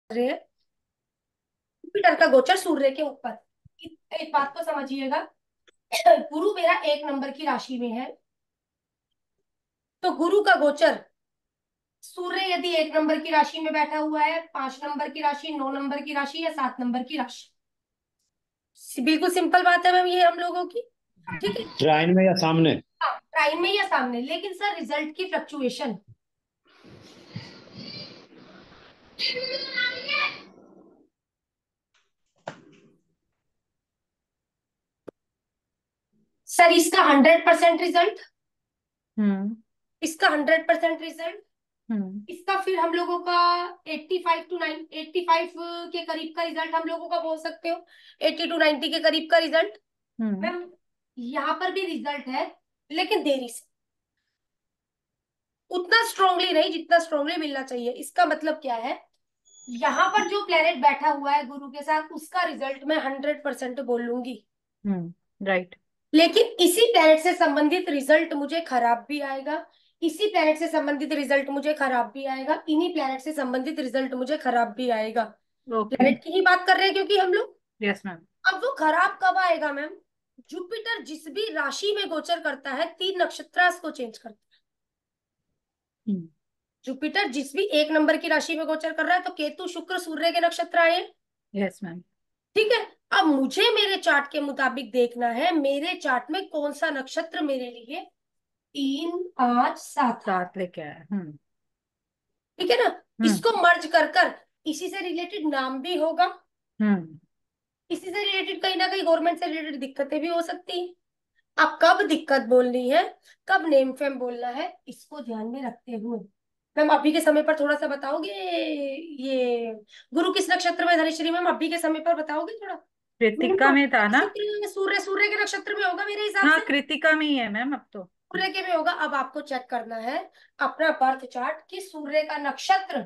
रहे हैं जुपिटर का गोचर सूर्य के ऊपर। एक बात को समझिएगा, गुरु मेरा 1 नंबर की राशि में है, तो गुरु का गोचर सूर्य यदि 1 नंबर की राशि में बैठा हुआ है, 5 नंबर की राशि, 9 नंबर की राशि या 7 नंबर की राशि, बिल्कुल सिंपल बात है मैम ये हम लोगों की। ठीक है। ट्राइन में या सामने? हाँ, प्राइम में या सामने, लेकिन सर रिजल्ट की फ्लक्चुएशन, सर इसका 100% रिजल्ट, हम्म। इसका 100% रिजल्ट, हम्म। इसका फिर हम लोगों का 85 के करीब का रिजल्ट हम लोगों का बोल सकते हो, 80 to 90 के करीब का रिजल्ट। हम्म। मैम यहाँ पर भी रिजल्ट है, लेकिन देरी से, उतना स्ट्रांगली नहीं जितना स्ट्रांगली मिलना चाहिए। इसका मतलब क्या है, यहाँ पर जो प्लेनेट बैठा हुआ है गुरु के साथ, उसका रिजल्ट मैं 100% बोल लूंगी, राइट। लेकिन इसी प्लेनेट से संबंधित रिजल्ट मुझे खराब भी आएगा, इसी प्लेनेट से संबंधित रिजल्ट मुझे खराब भी आएगा, इन्हीं प्लेनेट से संबंधित रिजल्ट मुझे खराब भी आएगा। ओके। प्लेनेट की ही बात कर रहे हैं क्योंकि हम लोग। Yes ma'am. अब वो खराब कब आएगा मैम, जुपिटर जिस भी राशि में गोचर करता है 3 नक्षत्रांश को चेंज करता है। जुपिटर जिस भी 1 नंबर की राशि में गोचर कर रहा है, तो केतु शुक्र सूर्य के नक्षत्र आए। Yes ma'am. ठीक है। अब मुझे मेरे चार्ट के मुताबिक देखना है मेरे चार्ट में कौन सा नक्षत्र मेरे लिए 3 5 7 है। साथ लेके आया। ठीक है ना। हम्म। इसको मर्ज कर कर इसी से रिलेटेड नाम भी होगा, हम्म। इसी से रिलेटेड कहीं ना कहीं गवर्नमेंट से रिलेटेड दिक्कतें भी हो सकती हैं। अब कब दिक्कत बोलनी है, कब नेम फेम बोलना है, इसको ध्यान में रखते हुए मैम अभी के समय पर थोड़ा सा बताओगे, ये गुरु किस नक्षत्र में धरिश्री मैम, अभी के समय पर बताओगे थोड़ा। गुरु कृतिका का में था ना? नक्षत्र सूर्य, सूर्य के नक्षत्र में होगा मेरे हिसाब हाँ, से, कृतिका में ही है मैम अब तो। सूर्य के में होगा। अब आपको चेक करना है अपना बर्थ चार्ट कि सूर्य का नक्षत्र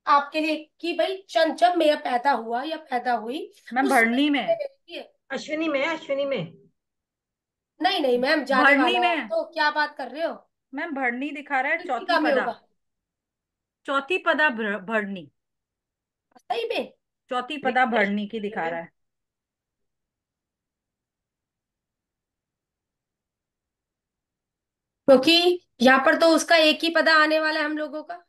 आपके लिए, कि भाई चंद जब मैं पैदा हुआ या पैदा हुई मैम उस भरनी में समय है। मेरे लिए। अश्विनी में, अश्विनी में। नहीं नहीं मैम, जाने भरनी वाला है में आप है। तो, क्या बात कर रहे हो। मैम भरनी दिखा रहा है, चौथी कृतिका में पदा। होगा। चौथी पदा भरनी। सही में। चौथी पदा रिफ्रेश भरनी की कीजिए दिखा मैम। रहा है। क्योंकि यहाँ पर तो उसका एक ही पदा आने वाला है हम लोगों का।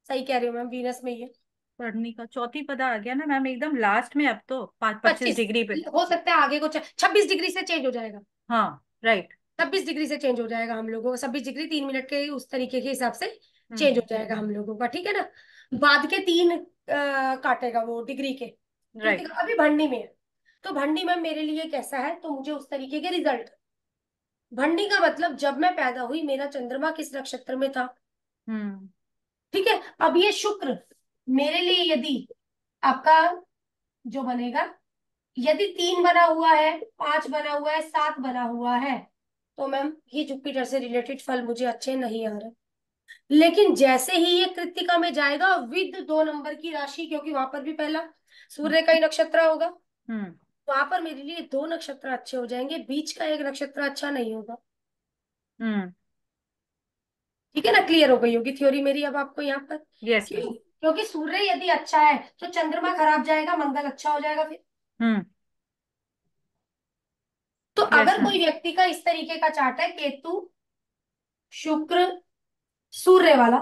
सही कह रही हो मैम, वीनस में ही है। भरनी का चौथी पदा आ गया ना मैम, एकदम लास्ट में अब तो 25 25, डिग्री पे। हो सकता है आगे को 26 डिग्री से चेंज हो जाएगा। हाँ राइट। 26 डिग्री से चेंज हो जाएगा हम लोगों का, 26 डिग्री 3 मिनट के उस तरीके के हिसाब से चेंज हम्म। हो जाएगा हम लोगों का। ठीक है ना। बाद के 3 काटेगा वो डिग्री के। राइट। कृतिका अभी भंडी में है, तो भंडी में मेरे लिए कैसा है, तो मुझे उस तरीके के रिजल्ट। भंडी का मतलब जब मैं पैदा हुई मेरा चंद्रमा किस नक्षत्र में था। हम्म। ठीक है। अब ये शुक्र मेरे लिए यदि आपका जो बनेगा, यदि 3 बना हुआ है, 5 बना हुआ है, 7 बना हुआ है, तो मैम ये जुपिटर से रिलेटेड फल मुझे अच्छे नहीं आ रहे। लेकिन जैसे ही ये कृत्तिका में जाएगा विद 2 नंबर की राशि, क्योंकि वहां पर भी पहला सूर्य का ही नक्षत्र होगा, हम्म। वहां पर मेरे लिए 2 नक्षत्र अच्छे हो जाएंगे, बीच का एक नक्षत्र अच्छा नहीं होगा। हम्म। ठीक है ना, क्लियर हो गई होगी थ्योरी मेरी अब आपको यहाँ पर। Yes ma'am. क्यों, क्योंकि सूर्य यदि अच्छा है तो चंद्रमा खराब जाएगा, मंगल अच्छा हो जाएगा फिर। हम्म। तो यस अगर मैम। कोई व्यक्ति का इस तरीके का चार्ट है, केतु शुक्र सूर्य वाला,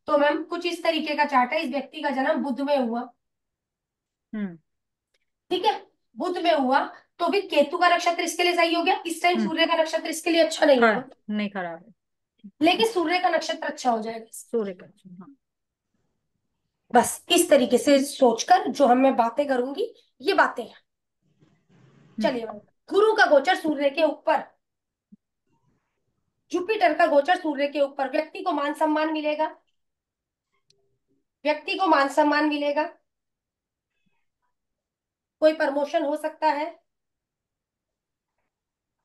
तो मैम कुछ इस तरीके का चार्ट है, इस व्यक्ति का जन्म बुध में हुआ। हम्म। ठीक है। बुध में हुआ, तो भी केतु का नक्षत्र इसके लिए सही हो गया, इस टाइम हम्म। सूर्य का नक्षत्र इसके लिए अच्छा नहीं होगा, नहीं खराब है। लेकिन सूर्य का नक्षत्र अच्छा हो जाएगा। सूर्य का। हाँ। बस इस तरीके से सोचकर जो हम मैं बातें करूंगी, ये बातें हैं। हम्म। चलिए मैम, गुरु का गोचर सूर्य के ऊपर, जुपिटर का गोचर सूर्य के ऊपर, व्यक्ति को मान सम्मान मिलेगा, व्यक्ति को मान सम्मान मिलेगा, कोई प्रमोशन हो सकता है,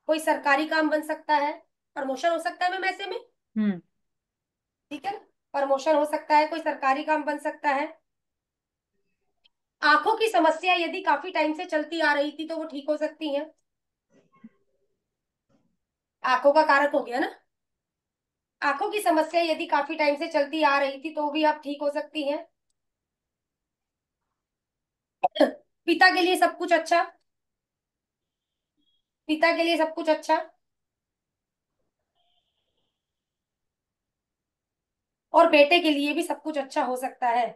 कोई सरकारी काम बन सकता है, प्रमोशन हो सकता है मैम ऐसे में। हम्म। ठीक है। प्रमोशन हो सकता है, कोई सरकारी काम बन सकता है। आंखों की समस्या यदि काफी टाइम से चलती आ रही थी तो वो ठीक हो सकती है। आंखों का कारक हो गया ना। आंखों की समस्या यदि काफी टाइम से चलती आ रही थी तो भी आप ठीक हो सकती हैं। पिता के लिए सब कुछ अच्छा। पिता के लिए सब कुछ अच्छा। और बेटे के लिए भी सब कुछ अच्छा हो सकता है।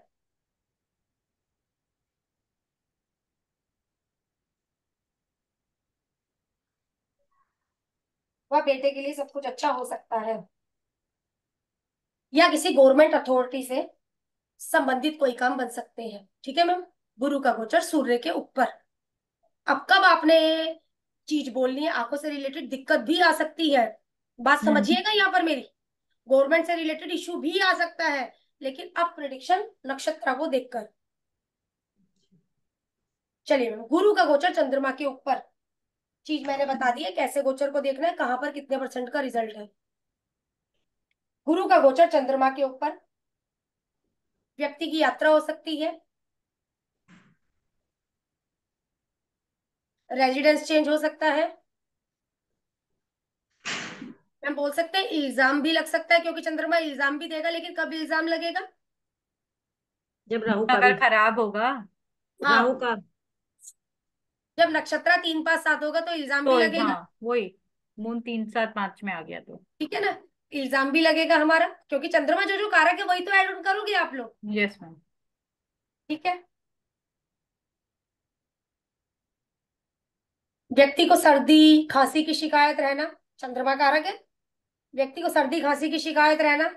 वह बेटे के लिए सब कुछ अच्छा हो सकता है। या किसी गवर्नमेंट अथॉरिटी से संबंधित कोई काम बन सकते हैं। ठीक है मैम। गुरु का गोचर सूर्य के ऊपर। अब कब आपने चीज बोलनी है, आंखों से रिलेटेड दिक्कत भी आ सकती है। बात हम्म। समझिएगा यहाँ पर मेरी। गवर्नमेंट से रिलेटेड इशू भी आ सकता है। लेकिन अब प्रिडिक्शन नक्षत्र को देखकर। चलिए मैम, गुरु का गोचर चंद्रमा के ऊपर। चीज मैंने बता दी है कैसे गोचर को देखना है, कहां पर कितने परसेंट का रिजल्ट है। गुरु का गोचर चंद्रमा के ऊपर। व्यक्ति की यात्रा हो सकती है। रेजिडेंस चेंज हो सकता है। मैम बोल सकते हैं इल्जाम भी लग सकता है, क्योंकि चंद्रमा इल्जाम भी देगा, लेकिन कब इल्जाम लगेगा। जब राहु का अगर भी, खराब होगा राहु हाँ, का। जब नक्षत्र 3 5 7 होगा तो इल्जाम भी तो लगेगा। हाँ वही, मून 3 7 5 में आ गया तो। ठीक है ना। इल्जाम भी लगेगा हमारा, क्योंकि चंद्रमा जो जो कारक है वही तो ऐड ऑन करोगे आप लोग। Yes ma'am. ठीक है। व्यक्ति को सर्दी खांसी की शिकायत रहना, चंद्रमा कारक है। व्यक्ति को सर्दी खांसी की शिकायत रहना।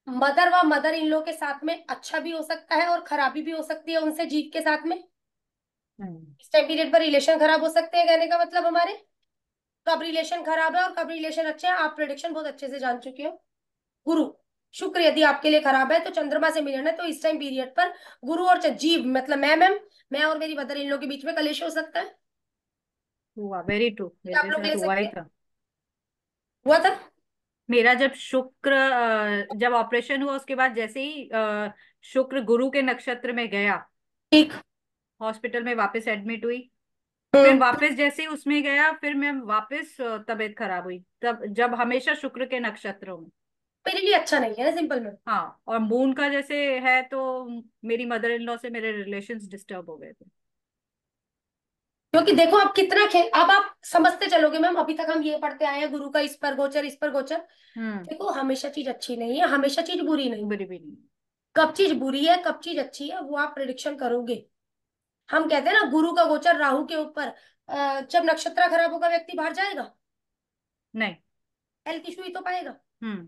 मदर व मदर इन लॉ के साथ में अच्छा भी हो सकता है और खराबी भी हो सकती है उनसे, जीत के साथ में। हम्म। इस टाइम पीरियड पर रिलेशन खराब हो सकते हैं, कहने का मतलब हमारे। कब रिलेशन खराब है और कब रिलेशन अच्छे हैं, आप प्रेडिक्शन बहुत अच्छे से जान चुके हो। गुरु शुक्र यदि आपके लिए खराब है तो चंद्रमा से मिलन है, तो इस टाइम पीरियड पर गुरु और जीव मतलब मैं और मेरी मदर इन लोग के बीच में कलेश हो सकता है। हुआ, वेरी ट्रू, क्या आप मेरे लोग ले साथ हुआ ही सकते हैं। था। हुआ था। मेरा जब शुक्र जब ऑपरेशन हुआ उसके बाद जैसे ही शुक्र गुरु के नक्षत्र में गया, ठीक। हॉस्पिटल में वापस एडमिट हुई। फिर हम्म। वापस जैसे ही उसमें गया, फिर मैं वापस तबीयत खराब हुई, तब जब हमेशा शुक्र के नक्षत्रों में। मेरे लिए अच्छा नहीं है ना, सिंपल में। हाँ, और मून का जैसे है तो मेरी मदर इन लॉ से मेरे रिलेशंस डिस्टर्ब हो गए थे। क्योंकि देखो आप कितना खेल, अब आप समझते चलोगे मैम, अभी तक हम ये पढ़ते आए हैं गुरु का इस पर गोचर इस पर गोचर। हम्म। देखो हमेशा चीज अच्छी नहीं है, हमेशा चीज बुरी नहीं है। बुरी भी नहीं। कब चीज बुरी है कब चीज अच्छी है वो आप प्रिडिक्शन करोगे। हम कहते हैं ना गुरु का गोचर राहु के ऊपर। जब नक्षत्र खराब होगा व्यक्ति बाहर जाएगा, नहीं। हेल्थ इशू ही तो पाएगा। हम्म।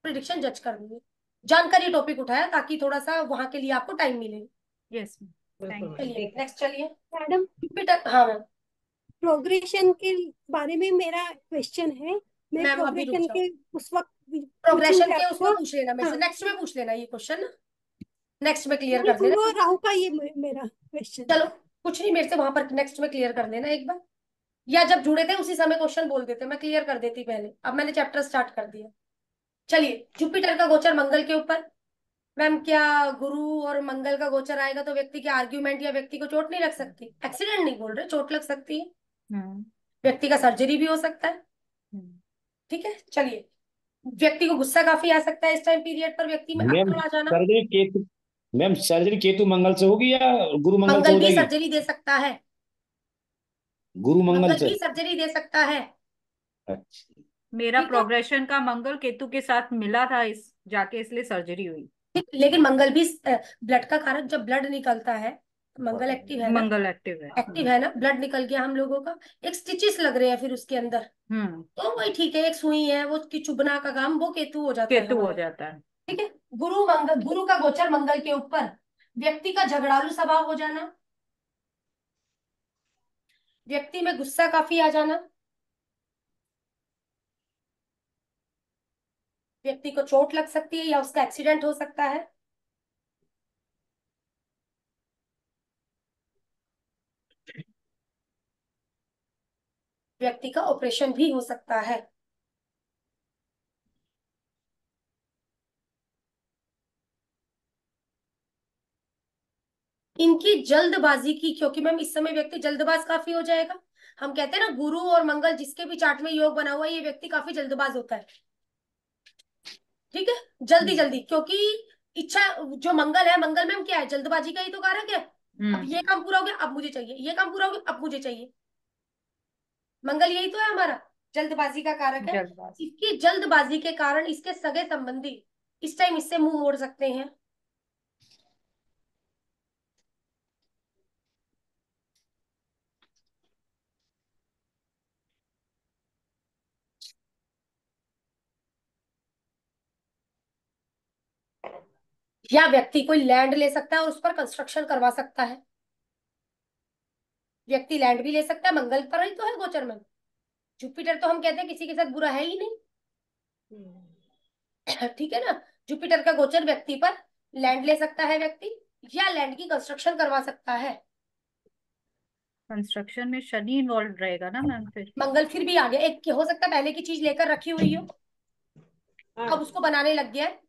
प्रिडिक्शन जज कर देंगे। जानकारी टॉपिक उठाया ताकि थोड़ा सा वहां के लिए आपको टाइम मिले। यस। बिल्कुल थैंक यू। मैम, चलिए ठीक है। नेक्स्ट चलिए। मैडम, जुपिटर, हाँ मैम। प्रोग्रेशन के बारे में मेरा क्वेश्चन है। मैं मैम अभी रुक प्रोग्रेशन जाओ। के उस वक्त प्रोग्रेशन पूछूंगी के उसमें आपको। पूछ लेना मेरे से, हाँ, नेक्स्ट में पूछ लेना ये क्वेश्चन। नेक्स्ट में क्लियर नहीं, कर देना। वो राहु का ये मेरा क्वेश्चन चलो है। कुछ नहीं, मेरे से वहां पर नेक्स्ट में क्लियर कर लेना एक बार। या जब जुड़े थे उसी समय क्वेश्चन बोल देते, मैं क्लियर कर देती पहले, अब मैंने चैप्टर स्टार्ट कर दिया। चलिए, जुपिटर का गोचर मंगल के ऊपर। मैम क्या गुरु और मंगल का गोचर आएगा तो व्यक्ति के आर्ग्यूमेंट या व्यक्ति को चोट नहीं लग सकती, एक्सीडेंट नहीं बोल रहे, चोट लग सकती है। हम्म। व्यक्ति का सर्जरी भी हो सकता है। हम्म। ठीक है चलिए। व्यक्ति को गुस्सा काफी आ सकता है इस टाइम पीरियड पर, व्यक्ति में मैम अक्ल आ जाना। सर्जरी केतु, मैम सर्जरी केतु मंगल से होगी या गुरु मंगल से मंगल हो भी जाएगी? सर्जरी दे सकता है। गुरु मंगल मंगल से। भी सर्जरी दे सकता है। अच्छा। मेरा ठीक है। प्रोग्रेशन का मंगल केतु के साथ मिला था इस जाके, इसलिए सर्जरी हुई। ठीक, लेकिन मंगल भी ब्लड का कारक, जब ब्लड निकलता है मंगल एक्टिव है ना। मंगल एक्टिव है। एक्टिव है ना, ब्लड निकल गया हम लोगों का। एक स्टिचेस लग रहे हैं फिर उसके अंदर, हम्म। तो वही ठीक है, एक सुई है वो की चुभना का काम, वो केतु हो जाता है केतु हो हमारा। जाता है। ठीक है। गुरु का गोचर मंगल के ऊपर। व्यक्ति का झगड़ालू स्वभाव हो जाना। व्यक्ति में गुस्सा काफी आ जाना। व्यक्ति को चोट लग सकती है या उसका एक्सीडेंट हो सकता है। व्यक्ति का ऑपरेशन भी हो सकता है। इनकी जल्दबाजी की, क्योंकि मैम इस समय व्यक्ति जल्दबाज काफी हो जाएगा। हम कहते हैं ना गुरु और मंगल जिसके भी चार्ट में योग बना हुआ है, ये व्यक्ति काफी जल्दबाज होता है। ठीक है, जल्दी जल्दी, क्योंकि इच्छा, जो मंगल है, मंगल में क्या है, जल्दबाजी का ही तो कारक है। अब ये काम पूरा हो गया, अब मुझे चाहिए, ये काम पूरा हो गया, अब मुझे चाहिए। मंगल यही तो है हमारा, जल्दबाजी का कारक है। जल्दबाज। इसकी जल्दबाजी के कारण इसके सगे संबंधी इस टाइम इससे मुंह मोड़ सकते हैं। या व्यक्ति कोई लैंड ले सकता है और उस पर कंस्ट्रक्शन करवा सकता है। व्यक्ति लैंड भी ले सकता है, मंगल पर ही तो है गोचर में। जुपिटर तो हम कहते हैं किसी के साथ बुरा है ही नहीं। ठीक है ना, जुपिटर का गोचर व्यक्ति पर लैंड ले सकता है व्यक्ति, या लैंड की कंस्ट्रक्शन करवा सकता है। कंस्ट्रक्शन में शनि इन्वॉल्व रहेगा ना मैम फिर? मंगल फिर भी आ गया, एक हो सकता है पहले की चीज लेकर रखी हुई हो, अब उसको बनाने लग गया है।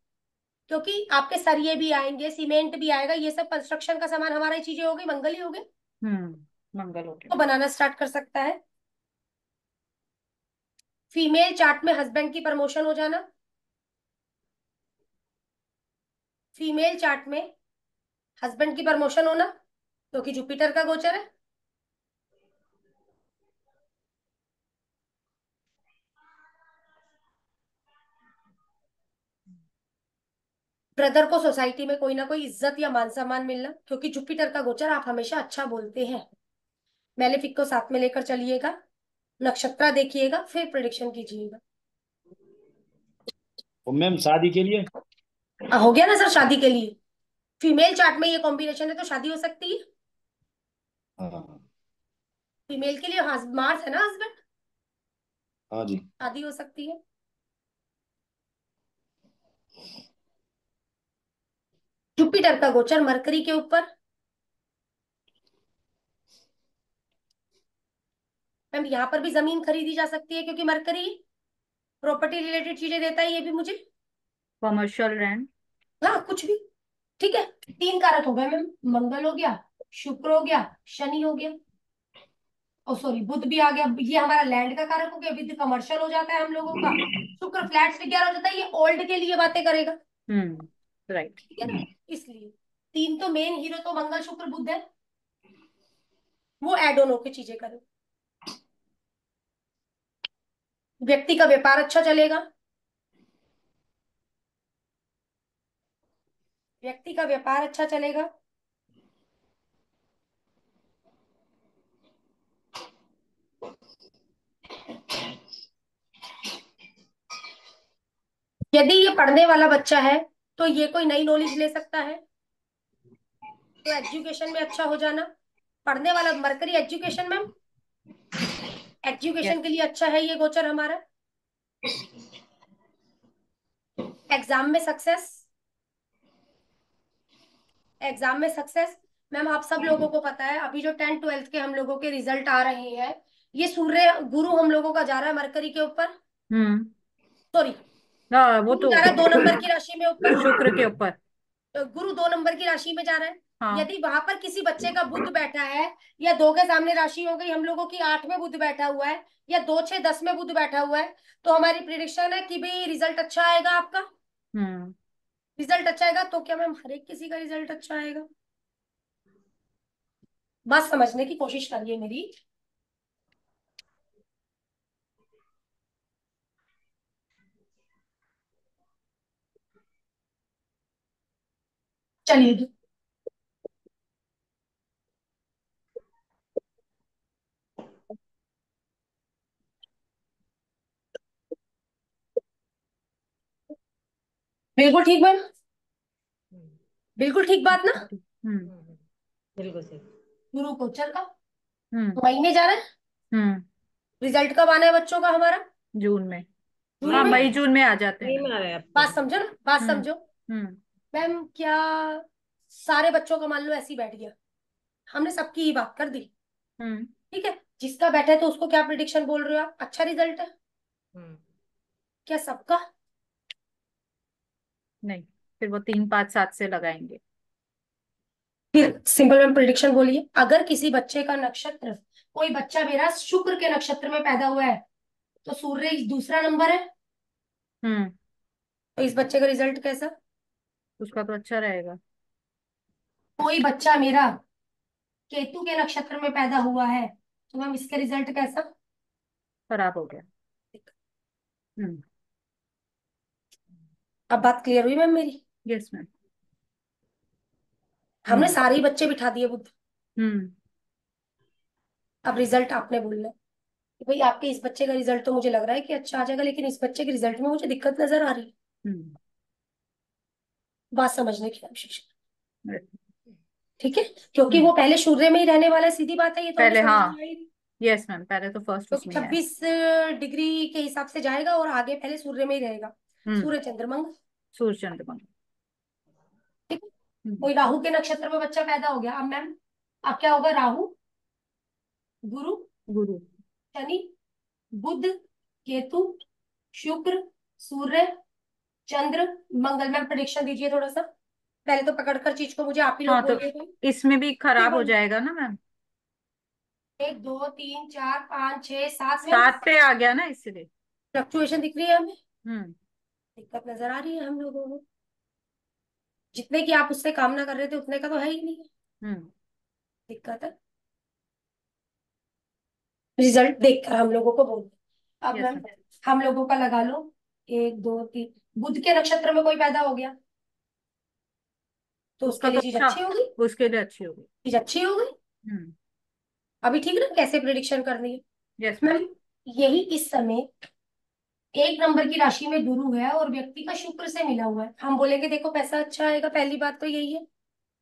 क्योंकि आपके सरिये भी आएंगे, सीमेंट भी आएगा, ये सब कंस्ट्रक्शन का सामान हमारी चीजें हो गई, मंगल ही हो गए, मंगल हो तो गया। बनाना स्टार्ट कर सकता है। फीमेल चार्ट में हस्बैंड की प्रमोशन हो जाना, फीमेल चार्ट में हस्बैंड की प्रमोशन होना, क्योंकि जुपिटर का गोचर है। ब्रदर को सोसाइटी में कोई ना कोई इज्जत या मान सम्मान मिलना, क्योंकि जुपिटर का गोचर, आप हमेशा अच्छा बोलते हैं। मैलेफिक को साथ में लेकर चलिएगा, नक्षत्र देखिएगा, फिर प्रिडिक्शन कीजिएगा। और मैम शादी के लिए? हो गया ना सर, शादी के लिए फीमेल चार्ट में ये कॉम्बिनेशन है तो शादी हो सकती है। हाँ। फीमेल के लिए हाँ, मार्स है ना हस्बैंड, हाँ जी। शादी हो सकती है। जुपिटर का गोचर मरकरी के ऊपर, मैम यहाँ पर भी जमीन खरीदी जा सकती है, क्योंकि मरकरी प्रॉपर्टी रिलेटेड चीजें देता है ये भी मुझे। Commercial land. हाँ कुछ भी, ठीक है। तीन कारक हो गए मैम, मंगल हो गया, शुक्र हो गया, शनि हो गया, ओ सॉरी बुध भी आ गया। ये हमारा लैंड का कारक हो गया, विद कमर्शियल हो जाता है हम लोगों का। शुक्र फ्लैट्स वगैरह हो जाता है, ये ओल्ड के लिए बातें करेगा। राइट। ठीक है ना, इसलिए तीन तो मेन हीरो तो मंगल शुक्र बुध है, वो एड ऑन होकर चीजें करें। व्यक्ति का व्यापार अच्छा चलेगा, व्यक्ति का व्यापार अच्छा चलेगा। यदि ये पढ़ने वाला बच्चा है तो ये कोई नई नॉलेज ले सकता है, तो एजुकेशन में अच्छा हो जाना। पढ़ने वाला मरकरी एजुकेशन में, एजुकेशन यस। के लिए अच्छा है ये गोचर हमारा। एग्जाम में सक्सेस, एग्जाम में सक्सेस। मैम आप सब लोगों को पता है, अभी जो 10th 12th के हम लोगों के रिजल्ट आ रहे हैं, ये सूर्य गुरु हम लोगों का जा रहा है मरकरी के ऊपर, हम्म। सॉरी हाँ वो गुरु तो जा रहा है 2 नंबर की राशि में ऊपर, शुक्र के ऊपर। तो गुरु 2 नंबर की राशि में जा रहा है। हाँ। यदि वहां पर किसी बच्चे का बुध बैठा है, या 2 के सामने राशि हो गई हम लोगों की 8 में बुध बैठा हुआ है, या 2 6 10 में बुध बैठा हुआ है, तो हमारी प्रिडिक्शन है कि भाई रिजल्ट अच्छा आएगा आपका। हम्म। रिजल्ट अच्छा आएगा तो क्या मैम हर एक किसी का रिजल्ट अच्छा आएगा? बात समझने की कोशिश करिए मेरी। चलिए, बिल्कुल ठीक मैम, बिल्कुल ठीक बात ना। बिल्कुल सही। गुरु गोचर का हम्म। महीने जा रहा है, हम्म। रिजल्ट कब आना है बच्चों का हमारा? जून में। जून हाँ में। मई जून में आ जाते सही हैं। में आ रहा है आपके। बात समझो ना, बात हम्म। समझो। हम्म। मैम क्या सारे बच्चों का मान लो ऐसे ही बैठ गया, हमने सबकी ही बात कर दी, हम्म। ठीक है। जिसका बैठा है तो उसको क्या प्रिडिक्शन बोल रहे हो आप, अच्छा रिजल्ट है? हम्म। क्या सबका? नहीं, फिर वो 3 5 7 से लगाएंगे। फिर सिंपल मैम प्रिडिक्शन बोलिए। अगर किसी बच्चे का नक्षत्र, कोई बच्चा मेरा शुक्र के नक्षत्र में पैदा हुआ है, तो सूर्य दूसरा नंबर है, हम्म। तो इस बच्चे का रिजल्ट कैसा? उसका तो अच्छा रहेगा। कोई बच्चा मेरा केतु के नक्षत्र में पैदा हुआ है, तो मैम इसका रिजल्ट कैसा? खराब हो गया। हम्म। अब बात क्लियर हुई मैम मेरी? Yes ma'am. हमने हम्म। सारे ही बच्चे बिठा दिए बुद्ध। हम्म। अब रिजल्ट आपने बोलना है कि भाई आपके इस बच्चे का रिजल्ट तो मुझे लग रहा है कि अच्छा आ जाएगा, लेकिन इस बच्चे के रिजल्ट में मुझे दिक्कत नजर आ रही है। हम्म। बात समझने की कोशिश करें, right। ठीक है? क्योंकि हम्म। वो पहले सूर्य में ही रहने वाला है, सीधी बात है, ये तो हमें पहले, समझ हाँ। में आई। यस मैम, पहले तो फर्स्ट क्योंकि उसमें ही है। 26 डिग्री के हिसाब से जाएगा और आगे पहले सूर्य में ही रहेगा। हम्म। सूर्य चंद्र मंगल, सूर्य चंद्रमा। ठीक है? हम्म। कोई राहु के नक्षत्र में बच्चा पैदा हो गया, अब मैम अब क्या होगा? राहु, गुरु, गुरु। शनि, बुध, केतु, शुक्र, सूर्य, चंद्र, मंगल। मैम प्रेडिक्शन दीजिए थोड़ा सा। पहले तो पकड़कर चीज को मुझे आप ही लोग हाँ, तो बोलिए कोई। इसमें भी फिर खराब हो बोल, जाएगा ना मैम। 1 2 3 4 5 6 7 मैम। सात पे आ गया ना, इसलिए। फ्लक्चुएशन दिख रही है हमें, हम्म। दिक्कत नजर आ रही है हम लोगों को। जितने की आप उससे कामना कर रहे थे उतने का तो है ही नहीं है, हम्म। दिक्कत है। रिजल्ट देखकर हम लोगों को बोल। अब यस मैम मैम। हम लोगों का लगा लो, 1 2 3, बुध के नक्षत्र में कोई पैदा हो गया, तो उसका उसके तो लिए चीज अच्छा, अच्छी होगी। उसके लिए अच्छी होगी। चीज अच्छी हो गई। हम्म। अभी ठीक ना कैसे प्रिडिक्शन करनी है? Yes ma'am. मैम यही इस समय 1 नंबर की राशि में गुरु है और व्यक्ति का शुक्र से मिला हुआ है, हम बोलेंगे देखो पैसा अच्छा आएगा, पहली बात तो यही है,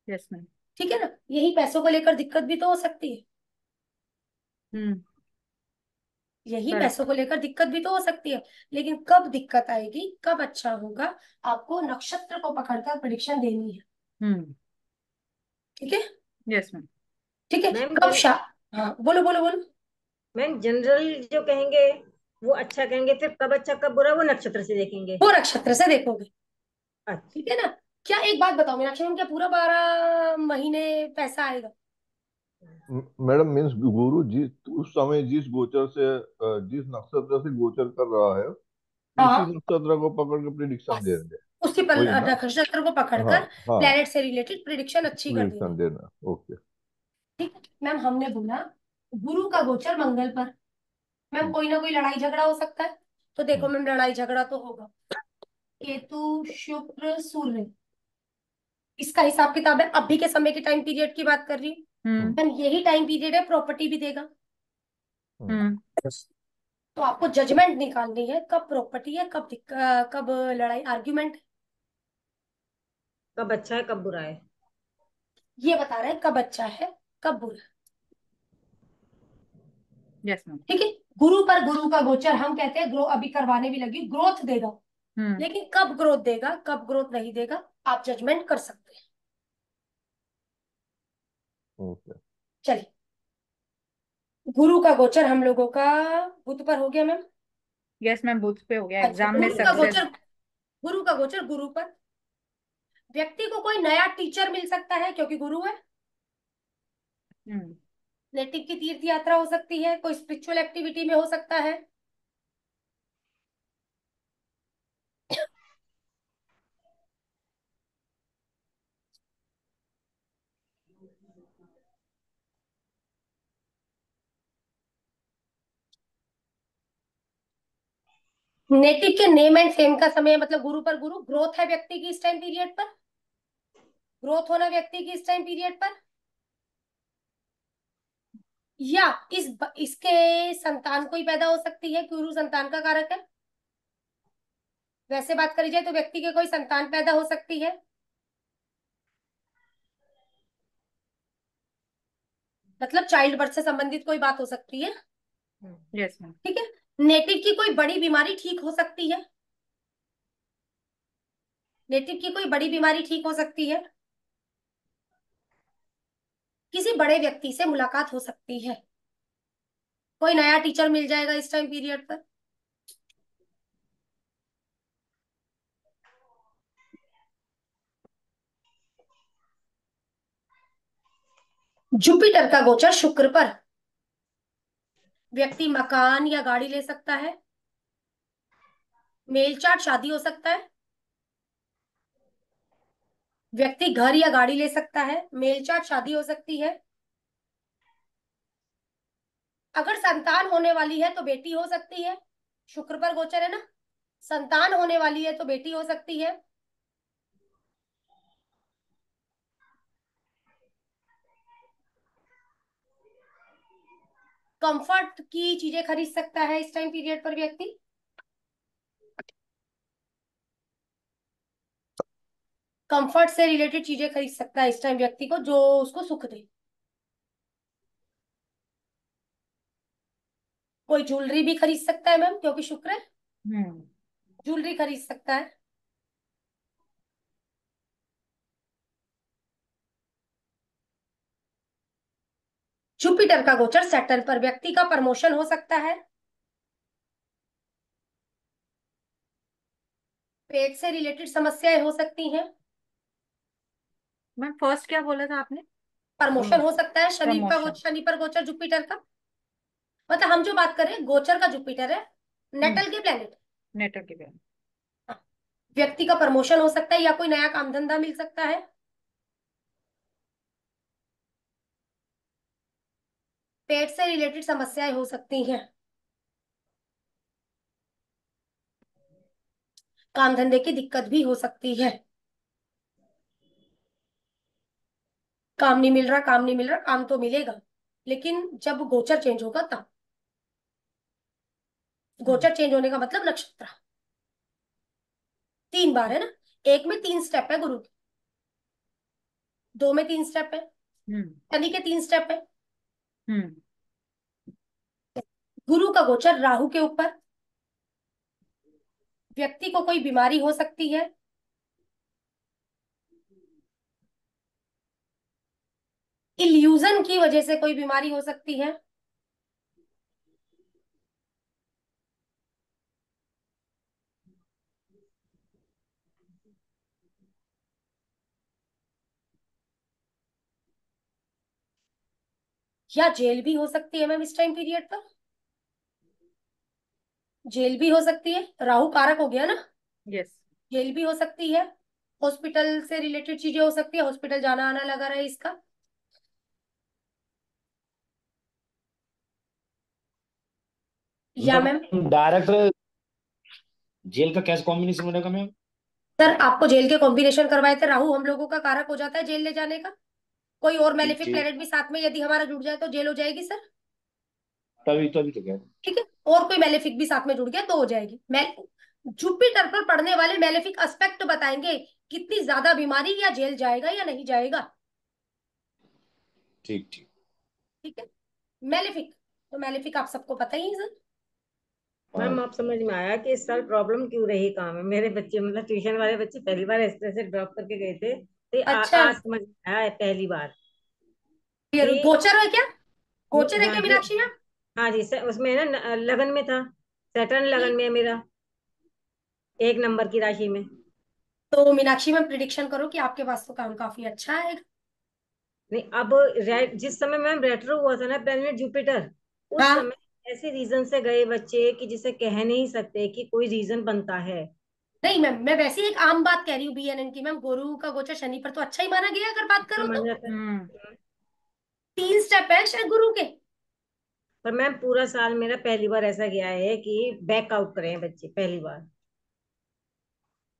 यस मैम। ठीक है ना? यही पैसों को लेकर दिक्कत भी तो हो सकती है, हम्म। यही करेक्ट। पैसों को लेकर दिक्कत भी तो हो सकती है। लेकिन कब दिक्कत आएगी, कब अच्छा होगा, आपको नक्षत्र को पकड़कर प्रिडिक्शन देनी है, हम्म। ठीक है? Yes ma'am. ठीक है। मैम कब हाँ बोलो बोलो बोलो। मैम जनरल जो कहेंगे वो अच्छा कहेंगे, फिर कब अच्छा कब बुरा वो नक्षत्र से देखेंगे। वो नक्षत्र से देखोगे, अच्छा। ठीक है ना? क्या एक बात बताओ मीनाक्षी मैम, क्या पूरा 12 महीने पैसा आएगा? मैडम मीन्स गुरु जिस उस समय जिस गोचर से जिस नक्षत्र से गोचर कर रहा है उसी हाँ नक्षत्र को पकड़ के प्रिडिक्शन बस, देंगे। उसी वही ना। नक्षत्र को हाँ पकड़कर हाँ। प्लेनेट से रिलेटेड प्रिडिक्शन अच्छी कर देनी। प्रिडिक्शन देना। ओके। ठीक है मैम, हमने बोला गुरु का गोचर मंगल पर। मैम हम्म, कोई ना कोई लड़ाई झगड़ा हो सकता है, तो देखो हम्म, मैम लड़ाई झगड़ा तो होगा। केतु, शुक्र, सूर्य, इसका हिसाब किताब है, अभी के समय के टाइम पीरियड की बात कर रही हूँ। हम्म। हम्म, मैम यही टाइम पीरियड है प्रॉपर्टी भी देगा, हम्म। हम्म। तो आपको जजमेंट निकालनी है कब प्रॉपर्टी है, कब लड़ाई आर्ग्यूमेंट। कब अच्छा है कब बुरा है। ये बता रहे हैं कब अच्छा है कब बुरा। Yes ma'am. ठीक है। गुरु पर गुरु का गोचर हम कहते हैं ग्रो, अभी करवाने भी लगी, ग्रोथ देगा, हम्म। लेकिन कब ग्रोथ देगा कब ग्रोथ नहीं देगा आप जजमेंट कर सकते हैं। ओके। चलिए, गुरु का गोचर हम लोगों का बुध पर हो गया मैम। यस मैम, बूथ पे हो गया, अच्छा, एग्जाम में गुरु का सक्सेस। गोचर, गुरु का गोचर गुरु पर। व्यक्ति को कोई नया टीचर मिल सकता है क्योंकि गुरु है। हम्म। नेटिव की तीर्थ यात्रा हो सकती है, कोई स्पिरिचुअल एक्टिविटी में हो सकता है। नेटिव के नेम एंड फेम का समय, मतलब गुरु पर गुरु, ग्रोथ है व्यक्ति की इस टाइम पीरियड पर, ग्रोथ होना व्यक्ति की इस टाइम पीरियड पर, या इसके संतान कोई पैदा हो सकती है, गुरु संतान का कारक है। वैसे बात करी जाए तो व्यक्ति के कोई संतान पैदा हो सकती है, मतलब चाइल्ड बर्थ से संबंधित कोई बात हो सकती है, यस मैम। ठीक है। नेटिव की कोई बड़ी बीमारी ठीक हो सकती है, नेटिव की कोई बड़ी बीमारी ठीक हो सकती है, किसी बड़े व्यक्ति से मुलाकात हो सकती है, कोई नया टीचर मिल जाएगा इस टाइम पीरियड पर। जुपिटर का गोचर शुक्र पर, व्यक्ति मकान या गाड़ी ले सकता है, मेलचाट शादी हो सकता है, व्यक्ति घर या गाड़ी ले सकता है, मेलचाट शादी हो सकती है, अगर संतान होने वाली है तो बेटी हो सकती है, शुक्र पर गोचर है ना, संतान होने वाली है तो बेटी हो सकती है, कंफर्ट की चीजें खरीद सकता है इस टाइम पीरियड पर व्यक्ति, कंफर्ट से रिलेटेड चीजें खरीद सकता है इस टाइम व्यक्ति को जो उसको सुख दे, कोई ज्वेलरी भी खरीद सकता है मैम क्योंकि शुक्र है, हम्म। ज्वेलरी खरीद सकता है, जुपिटर का गोचर सैटर्न पर, व्यक्ति का प्रमोशन हो सकता है, पेट से रिलेटेड समस्याएं हो सकती हैं, मैम फर्स्ट क्या बोला था आपने? प्रमोशन हो सकता है, प्रमोशन। शनि पर गोचर जुपिटर का, मतलब हम जो बात कर रहे हैं गोचर का जुपिटर है, हम्म। नेटल के प्लेनेट, नेटवर्क के बारे व्यक्ति का प्रमोशन हो सकता है या कोई नया काम धंधा मिल सकता है, पेट से रिलेटेड समस्याएं हो सकती हैं, काम धंधे की दिक्कत भी हो सकती है, काम नहीं मिल रहा, काम नहीं मिल रहा, काम तो मिलेगा लेकिन जब गोचर चेंज होगा तब, हम्म। गोचर चेंज होने का मतलब नक्षत्र, 3 बार है ना, एक में 3 स्टेप है गुरु के, 2 में 3 स्टेप है, हम्म। शनि के 3 स्टेप है, हम्म। गुरु का गोचर राहु के ऊपर, व्यक्ति को कोई बीमारी हो सकती है, इल्यूजन की वजह से कोई बीमारी हो सकती है, या जेल भी हो सकती है मैम इस टाइम पीरियड पर, जेल भी हो सकती है, राहु कारक हो गया ना, यस। जेल भी हो सकती है, हॉस्पिटल से रिलेटेड चीजें हो सकती है, हॉस्पिटल जाना आना लगा रहा है इसका, या मैम, मतलब डायरेक्टर जेल का कैसे कॉम्बिनेशन बनेगा मैम? सर आपको जेल के कॉम्बिनेशन करवाए थे, राहु हम लोगों का कारक हो जाता है जेल ले जाने का, कोई और ठीक मेलेफिक ठीक, प्लेनेट भी साथ में यदि हमारा जुड़ जाए तो जेल हो जाएगी सर, तभी तभी तो कह रहा हूँ। ठीक है, और कोई मेलेफिक भी साथ में जुड़ गया तो हो जाएगी, जुपिटर पर पड़ने वाले मेलेफिक एस्पेक्ट बताएंगे कितनी ज्यादा बीमारी, या जेल जाएगा या नहीं जाएगा, ठीक ठीक। ठीक है, मेलेफिक, तो मेलेफिक आप सबको पता ही है सर, मैम हाँ आप समझ में आया कि इस साल प्रॉब्लम क्यों रही काम है? मेरे बच्चे मतलब ट्यूशन वाले बच्चे पहली बार इस तरह से ड्रॉप करके गए थे, तो अच्छा, आज समझ में आया है पहली बार फिर कि गोचर है क्या, गोचर है हाँ क्या जी, मीनाक्षी मैम, हाँ जी उसमें ना लगन में था, सैटर्न लगन ठीक, में है मेरा, 1 नंबर की राशि में। तो मीनाक्षी मैम प्रिडिक्शन करो कि आपके पास तो काम काफी अच्छा है, नहीं अब जिस समय मैम रेट्रो हुआ था ना प्लेनेट जुपिटर, उस हाँ, समय ऐसे रीजन से गए बच्चे कि जिसे कह नहीं सकते कि कोई रीजन बनता है। नहीं मैम मैं वैसे ही एक आम बात कह रही हूँ बीएनएन की, मैम गुरु का गोचर शनि पर तो अच्छा ही माना गया अगर बात अच्छा करो तो, माना जाता है। हम्म। 3 स्टेप है शायद गुरु के, पर मैम पूरा साल मेरा पहली बार ऐसा गया है कि बैकआउट करे हैं बच्चे पहली बार,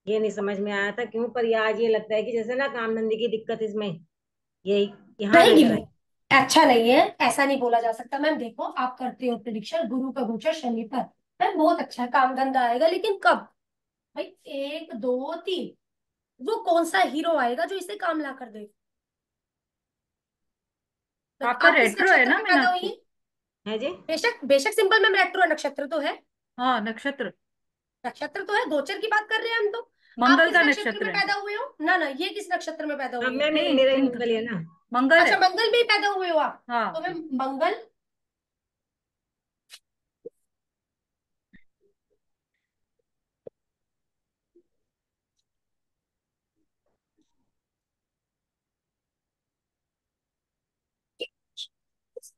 ये नहीं समझ में आया था क्यों, पर ये आज ये लगता है कि जैसे ना काम धंधे की दिक्कत इसमें यही यहाँ रहेगी नजर मैम, आई। अच्छा नहीं है ऐसा नहीं बोला जा सकता मैम, देखो आप करते हो प्रिडिक्शन गुरु का गोचर शनि पर, मैम बहुत अच्छा है, काम धंधा आएगा लेकिन कब, भाई 1 2 3, वो कौन सा हीरो आएगा जो इसे काम ला कर दे, तो आपका आप किस रेट्रो है नक्षत्र ना में पैदा हुई मीनाक्षी? है, है जी। बेशक बेशक सिंपल मैम रेट्रो नक्षत्र तो है, हाँ, नक्षत्र नक्षत्र तो है, गोचर की बात कर रहे हैं हम तो, आप मंगल किस का नक्षत्र नक्षत्र में है। पैदा हुए हो, ना ना ये किस नक्षत्र में पैदा हाँ हुए हो, मैम नहीं, मेरा ही इन मंगल है ना। मंगल है। अच्छा मंगल में ही पैदा हुए हो आप, तो हाँ। मैं मंगल,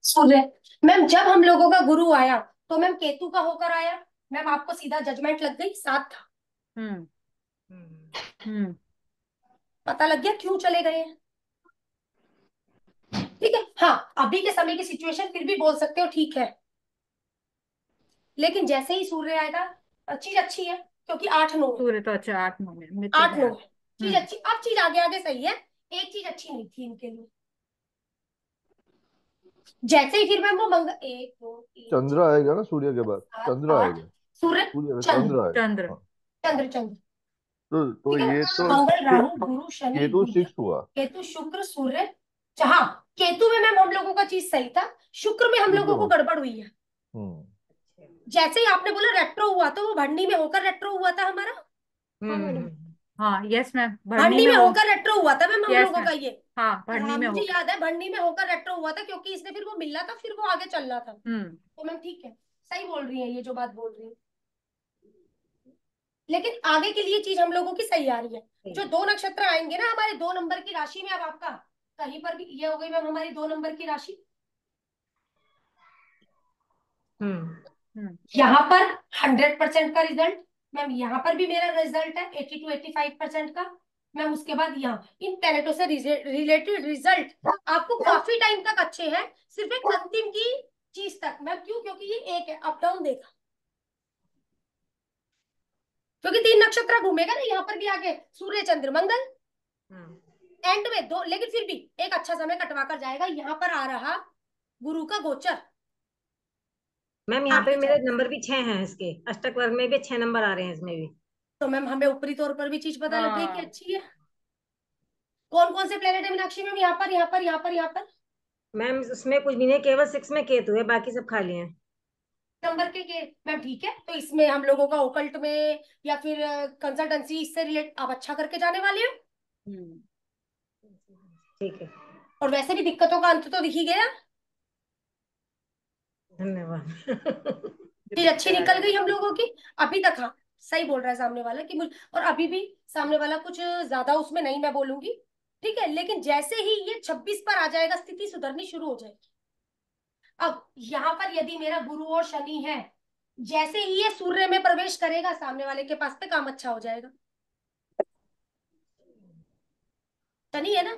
सूर्य। मैम जब हम लोगों का गुरु आया तो मैम केतु का होकर आया। मैम आपको सीधा जजमेंट लग गई, साथ था। हम्म हम्म, हम्म पता लग गया क्यों चले गए हैं। ठीक है, हाँ अभी के समय की सिचुएशन फिर भी बोल सकते हो ठीक है, लेकिन जैसे ही सूर्य आएगा चीज अच्छी है, क्योंकि 8-9 है। सूर्य तो अच्छा 8-9 में मित्र आठ है। नौ है, चीज हम्म अच्छी, अब चीज आगे आगे सही है। एक चीज अच्छी नहीं थी इनके लिए। जैसे ही फिर मैम वो मंगल, 1 2 3 4 चंद्र आएगा ना सूर्य के बाद, 7 चंद्र 8, आएगा। सूर्य सूर्य का चंद्र, चंद्र आएगा। चंद्र। हाँ। चंद्र चंद्र। तो ठीक है, ये तो मंगल राहु फिफ्थ, गुरु शनि केतु बुध 6 हुआ। केतु शुक्र सूर्य। हाँ, केतु में मैम हम लोगों का चीज सही था, शुक्र में हम शुक्र लोगों को में। गड़बड़ हुई है। हम्म। जैसे ही आपने बोला रेट्रो हुआ, तो वो भरनी में होकर रेट्रो हुआ था हमारा। हाँ मैडम। हाँ यस मैम, भरनी भरनी में में हो। होकर रेट्रो हुआ था मैम हम यस लोगों मैम। का ये। हाँ भरनी हाँ में मुझे होगा। याद है, भरनी में होकर रेट्रो हुआ था, क्योंकि इसने फिर वो मिला था, फिर वो आगे चल रहा था। हम्म तो मैम ठीक है, सही बोल रही है ये जो बात बोल रही है, लेकिन आगे के लिए चीज हम लोगों की सही आ रही है। जो 2 नक्षत्र आएंगे ना हमारे 2 नंबर की राशि में, अब आपका कहीं पर भी ये हो गई मैम हमारी 2 नंबर की राशि। हम्म यहाँ पर 100% का रिजल्ट। मैम यहाँ पर भी मेरा रिजल्ट है 80 to 85% का। मैम उसके बाद यहाँ इन प्लैनेटों से रिलेटेड रिजल्ट आपको काफी टाइम तक अच्छे हैं, सिर्फ एक अंतिम की चीज तक। मैम क्यों? क्योंकि ये एक है, अप डाउन देखा, क्योंकि 3 नक्षत्र घूमेगा ना यहाँ पर भी आगे, सूर्य चंद्र मंगल एंड में दो, लेकिन फिर भी एक अच्छा समय कटवा कर जाएगा। यहाँ पर आ रहा गुरु का गोचर मैम यहाँ पे आगे मेरे चल, नंबर भी 6 हैं, इसके अष्टक वर्ग में भी 6 नंबर आ रहे हैं इसमें भी। तो मैम हमें ऊपरी तौर पर भी चीज पता लग गई कि हाँ अच्छी है। कौन कौन से प्लेनेट है मीनाक्षी मैम? यहाँ पर यहाँ पर यहाँ पर यहाँ पर मैम उसमें कुछ भी नहीं, केवल 6 में केतु है, बाकी सब खाली हैं। नंबर के मैम ठीक है, तो इसमें हम लोगों का ओकल्ट में या फिर कंसल्टेंसी इससे रिलेट आप अच्छा करके जाने वाले हो। हम्म ठीक है, और वैसे भी दिक्कतों का अंत तो दिख ही गया, धन्यवाद। चीज अच्छी जुपिटर निकल आएगा। गई हम लोगों की अभी तक। हाँ सही बोल रहा है सामने वाला कि मुझे, और अभी भी सामने वाला कुछ ज्यादा उसमें नहीं मैं बोलूंगी, ठीक है, लेकिन जैसे ही ये 26 पर आ जाएगा स्थिति सुधरनी शुरू हो जाएगी। अब यहाँ पर यदि मेरा गुरु और शनि है, जैसे ही ये सूर्य में प्रवेश करेगा सामने वाले के पास पे काम अच्छा हो जाएगा। शनि है ना?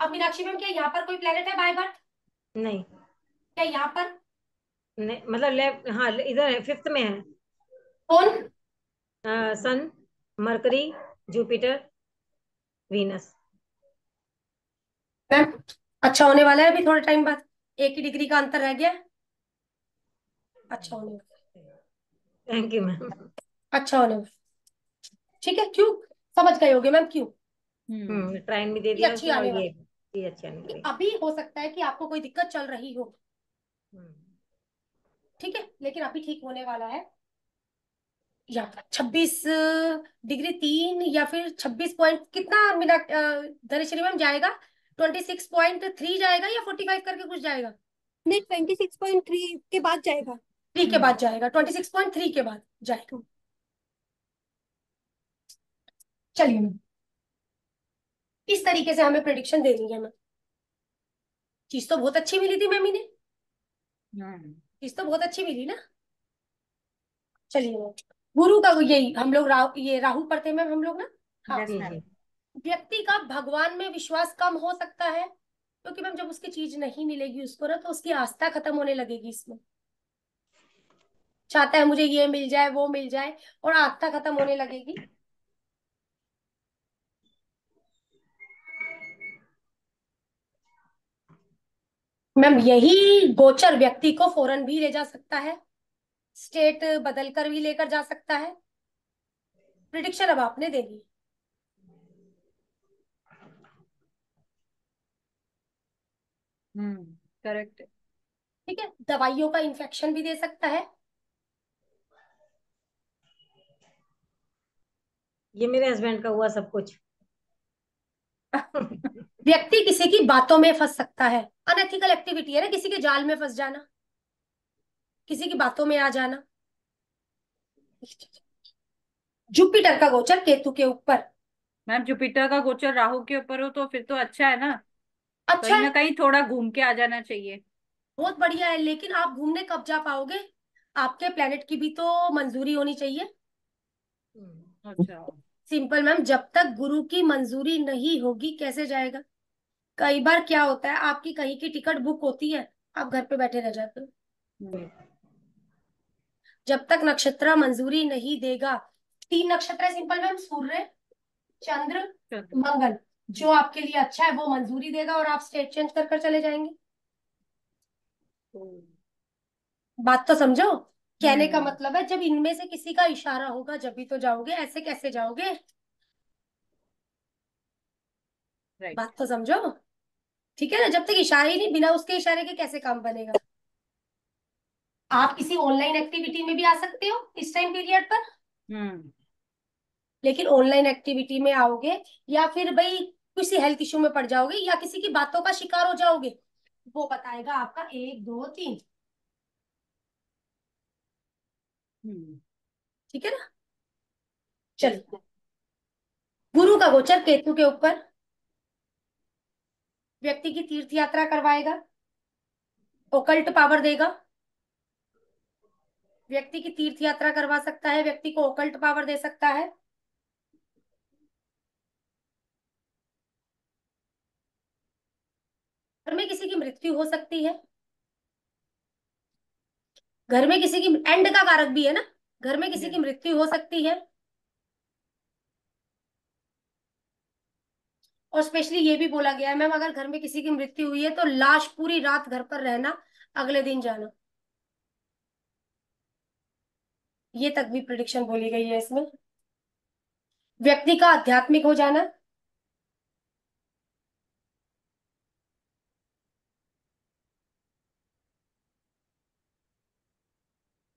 अब मीनाक्षी मैम क्या यहाँ पर कोई प्लेनेट है बाय बर्थ? नहीं क्या यहाँ पर नहीं, मतलब लेफ्ट, हाँ इधर है, 5th में है। कौन? सन, मरकरी, जुपिटर, वीनस। मैम अच्छा होने वाला है अभी थोड़े टाइम बाद, 1 ही डिग्री का अंतर रह गया है। अच्छा होने वाला थैंक यू मैम। है, अच्छा होने वाला है। ठीक है, क्यों? समझ गए होगे मैम क्यों? ट्राइन भी दे ये दिया अच्छी उसने, और आने वाली, ये अच्छा निकले। अभी हो सकता है कि आपको कोई दिक्कत चल रही हो, हम्म, ठीक है, लेकिन अभी ठीक होने वाला है। या 26 डिग्री 3 या फिर 26 पॉइंट कितना मिनट धनेश्वरी मैम जाएगा? 26.3 जाएगा या 45 करके कुछ जाएगा? नहीं, 26.3 के बाद जाएगा। 3 के हम्म बाद जाएगा, 26.3 के बाद जाएगा। चलिए मैम, इस तरीके से हमें प्रिडिक्शन देनी है मैम। चीज तो बहुत अच्छी मिली थी मैम इन्हें, हम्म चीज तो बहुत अच्छी मिली ना। चलिए मैम, गुरु का यही हम लोग ये राहु पर थे मैम हम लोग ना। हाँ, यस जी मैम। जी। व्यक्ति का भगवान में विश्वास कम हो सकता है, क्योंकि मैम जब उसकी चीज नहीं मिलेगी उसको ना, तो उसकी आस्था खत्म होने लगेगी इसमें। चाहता है मुझे ये मिल जाए वो मिल जाए, और आस्था खत्म होने लगेगी। मैम यही गोचर व्यक्ति को फॉरेन भी ले जा सकता है, स्टेट बदल कर भी लेकर जा सकता है। प्रिडिक्शन अब आपने देनी है। करेक्ट। ठीक है, दवाइयों का इन्फेक्शन भी दे सकता है। ये मेरे हस्बैंड का हुआ सब कुछ। व्यक्ति किसी की बातों में फंस सकता है, अनएथिकल एक्टिविटी है ना, किसी के जाल में फंस जाना, किसी की बातों में आ जाना। जुपिटर का गोचर केतु के ऊपर मैम जुपिटर का गोचर राहु के ऊपर हो तो फिर तो अच्छा है ना, अच्छा कहीं है। ना कहीं थोड़ा घूम के आ जाना चाहिए। बहुत बढ़िया है, लेकिन आप घूमने कब जा पाओगे? आपके प्लेनेट की भी तो मंजूरी होनी चाहिए। अच्छा। सिंपल मैम, जब तक गुरु की मंजूरी नहीं होगी कैसे जाएगा? कई बार क्या होता है, आपकी कहीं की टिकट बुक होती है, आप घर पे बैठे रह जाते हो। हम्म, जब तक नक्षत्र मंजूरी नहीं देगा। 3 नक्षत्र है सिंपल मैम, सूर्य, चंद्र, चलो। मंगल। जो आपके लिए अच्छा है वो मंजूरी देगा और आप स्टेट चेंज कर कर चले जाएंगे। बात तो समझो। कहने का हम्म। मतलब है, जब इनमें से किसी का इशारा होगा जब भी तो जाओगे, ऐसे कैसे जाओगे? बात राइट। तो समझो। ठीक है ना, जब तक इशारा ही नहीं, बिना उसके इशारे के कैसे काम बनेगा? आप किसी ऑनलाइन एक्टिविटी में भी आ सकते हो इस टाइम पीरियड पर, हम्म। लेकिन ऑनलाइन एक्टिविटी में आओगे या फिर भाई किसी हेल्थ इशू में पड़ जाओगे या किसी की बातों का शिकार हो जाओगे, वो बताएगा आपका 1 2 3। हम्म। ठीक है ना? चलिए, गुरु का गोचर केतु के ऊपर, व्यक्ति की तीर्थ यात्रा करवाएगा, ओकल्ट पावर देगा। व्यक्ति की तीर्थ यात्रा करवा सकता है, व्यक्ति को ओकल्ट पावर दे सकता है। घर में किसी की मृत्यु हो सकती है। घर में किसी की एंड का कारक भी है ना, घर में किसी की मृत्यु हो सकती है। और स्पेशली ये भी बोला गया है मैम, अगर घर में किसी की मृत्यु हुई है तो लाश पूरी रात घर पर रहना, अगले दिन जाना। ये तक भी प्रिडिक्शन बोली गई है इसमें। व्यक्ति का आध्यात्मिक हो जाना,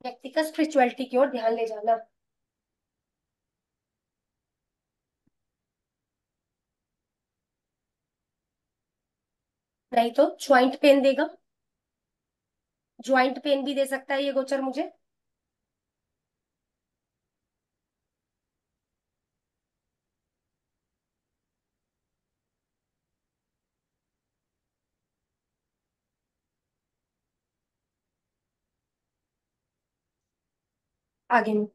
व्यक्ति का स्पिरिचुअलिटी की ओर ध्यान ले जाना। नहीं तो ज्वाइंट पेन देगा, ज्वाइंट पेन भी दे सकता है ये गोचर मुझे। आगे में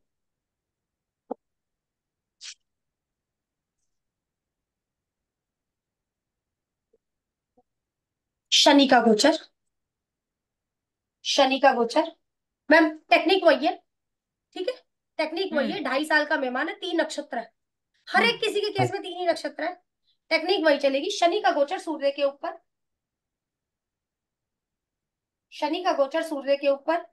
शनि का गोचर, शनि का गोचर मैम, टेक्निक वही है। ठीक है, टेक्निक वही हम्म। है, 2.5 साल का मेहमान है, 3 नक्षत्र है। हर एक हम्म। किसी के केस में 3 ही नक्षत्र है। टेक्निक वही चलेगी। शनि का गोचर सूर्य के ऊपर, शनि का गोचर सूर्य के ऊपर।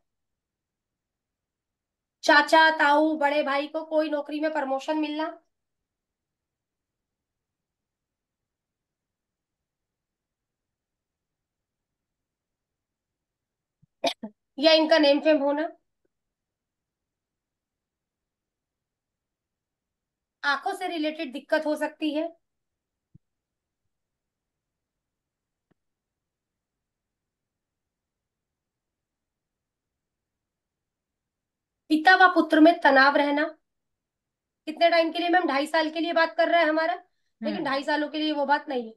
चाचा ताऊ बड़े भाई को कोई नौकरी में प्रमोशन मिलना, या इनका नेम फेम होना। आंखों से रिलेटेड दिक्कत हो सकती है। पिता व पुत्र में तनाव रहना। कितने टाइम के लिए मैम? 2.5 साल के लिए बात कर रहा है हमारा, लेकिन हम्म। 2.5 सालों के लिए वो बात नहीं है।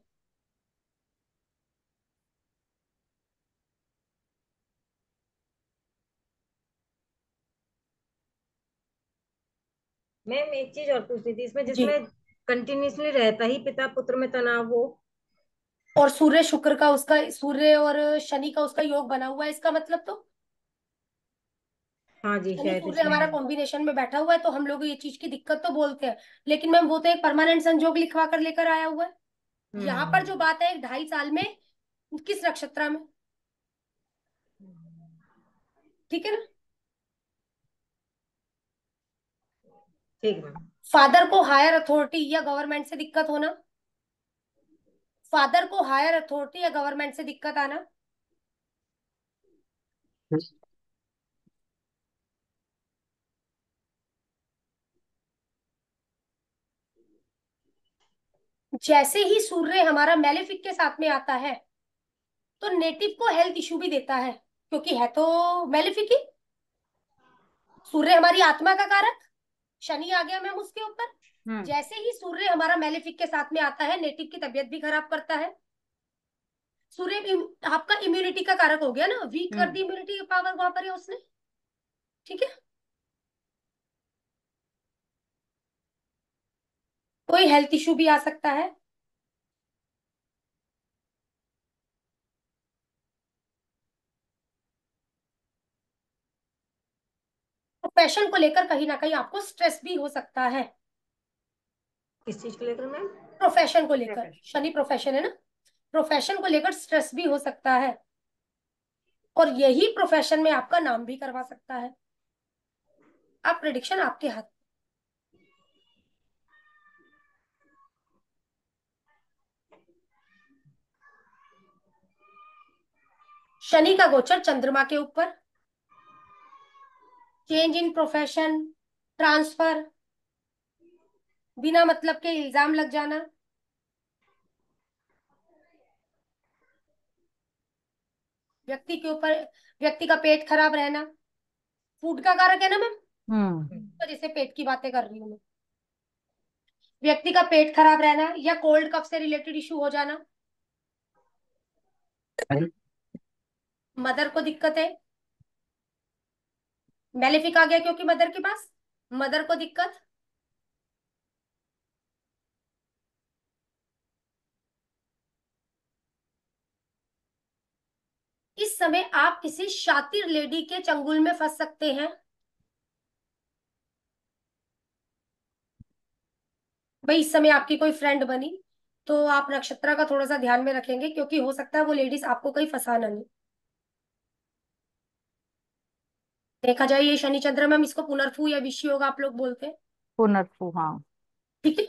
मैम एक चीज और पूछनी थी इसमें, जी। जिसमें कंटिन्यूअसली रहता ही पिता पुत्र में तनाव हो। और सूर्य शुक्र का, उसका सूर्य और शनि का उसका योग बना हुआ है, इसका मतलब तो हाँ जी, शनि शायद सूर्य इसमें हमारा है। कॉम्बिनेशन में बैठा हुआ है, तो हम लोग ये चीज की दिक्कत तो बोलते हैं, लेकिन मैम वो तो एक परमानेंट संजोग लिखवा कर लेकर आया हुआ है। यहाँ पर जो हम्म। बात है, 2.5 साल में किस नक्षत्र में। ठीक है ना? ठीक है मैम। फादर को हायर अथॉरिटी या गवर्नमेंट से दिक्कत होना, फादर को हायर अथॉरिटी या गवर्नमेंट से दिक्कत आना। जैसे ही सूर्य हमारा मैलेफिक के साथ में आता है तो नेटिव को हेल्थ इशू भी देता है, क्योंकि है तो मैलेफिक ही। सूर्य हमारी आत्मा का कारक, शनि आ गया मैम उसके ऊपर। हम्म। जैसे ही सूर्य हमारा मैलेफिक के साथ में आता है, नेटिव की तबीयत भी खराब करता है। सूर्य आपका इम्यूनिटी का कारक हो गया ना, वीक कर दी हम्म। इम्यूनिटी पावर वहां पर है उसने। ठीक है, कोई हेल्थ इश्यू भी आ सकता है। प्रोफेशन को लेकर कहीं ना कहीं आपको स्ट्रेस भी हो सकता है। किस चीज को लेकर मैम? प्रोफेशन को लेकर, प्रोफेशन। शनि प्रोफेशन है ना, प्रोफेशन को लेकर स्ट्रेस भी हो सकता है, और यही प्रोफेशन में आपका नाम भी करवा सकता है। आप प्रिडिक्शन आपके हाथ। शनि का गोचर चंद्रमा के ऊपर, चेंज इन प्रोफेशन, ट्रांसफर, बिना मतलब के इल्जाम लग जाना, व्यक्ति के ऊपर, व्यक्ति का पेट खराब रहना, फूड का कारक है ना मैम, हम्म। तो जैसे पेट की बातें कर रही हूँ मैं, व्यक्ति का पेट खराब रहना या कोल्ड कफ से रिलेटेड इशू हो जाना, मदर को दिक्कत है, मेलेफिक आ गया क्योंकि मदर के पास, मदर को दिक्कत, इस समय आप किसी शातिर लेडी के चंगुल में फंस सकते हैं। भाई इस समय आपकी कोई फ्रेंड बनी तो आप नक्षत्र का थोड़ा सा ध्यान में रखेंगे, क्योंकि हो सकता है वो लेडीज आपको कहीं फंसा ना ले। देखा जाए ये शनि चंद्र में, हम इसको पुनर्फू या विषय योग आप लोग बोलते हैं। पुनर्फू, हाँ। ठीक है,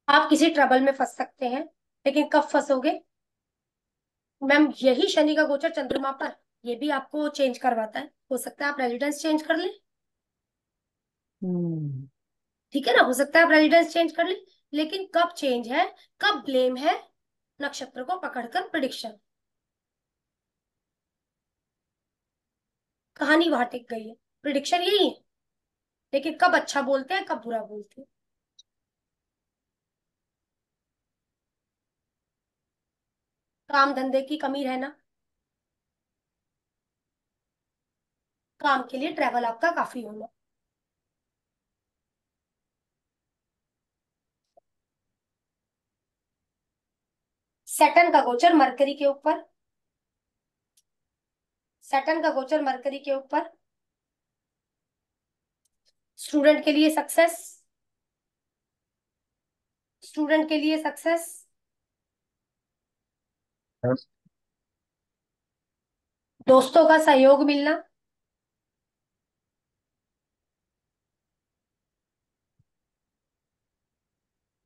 आप किसी ट्रबल में फंस सकते हैं, लेकिन कब फंसोगे मैम, यही शनि का गोचर चंद्रमा पर ये भी आपको चेंज करवाता है। हो सकता है आप रेजिडेंस चेंज कर लें, हम्म। ठीक है ना, हो सकता है आप रेजिडेंस चेंज कर लें, लेकिन कब चेंज है, कब ब्लेम है, नक्षत्र को पकड़कर प्रिडिक्शन, कहानी वहां टिक गई है। प्रिडिक्शन यही है, लेकिन कब अच्छा बोलते हैं कब बुरा बोलते हैं। काम धंधे की कमी रहना, काम के लिए ट्रैवल आपका काफी होना। सैटर्न का गोचर मरकरी के ऊपर, सैटर्न का गोचर मरकरी के ऊपर, स्टूडेंट के लिए सक्सेस, स्टूडेंट के लिए सक्सेस, दोस्तों का सहयोग मिलना,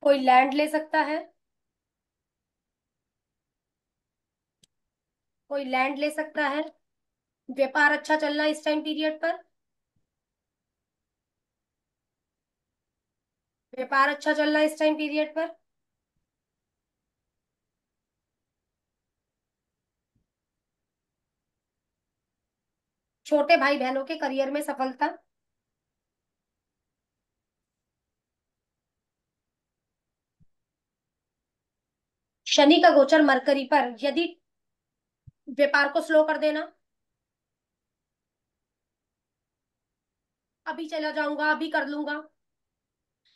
कोई लैंड ले सकता है, कोई लैंड ले सकता है, व्यापार अच्छा चलना इस टाइम पीरियड पर, व्यापार अच्छा चलना इस टाइम पीरियड पर, छोटे भाई बहनों के करियर में सफलता, शनि का गोचर मरकरी पर यदि व्यापार को स्लो कर देना, अभी चला जाऊंगा अभी कर लूंगा।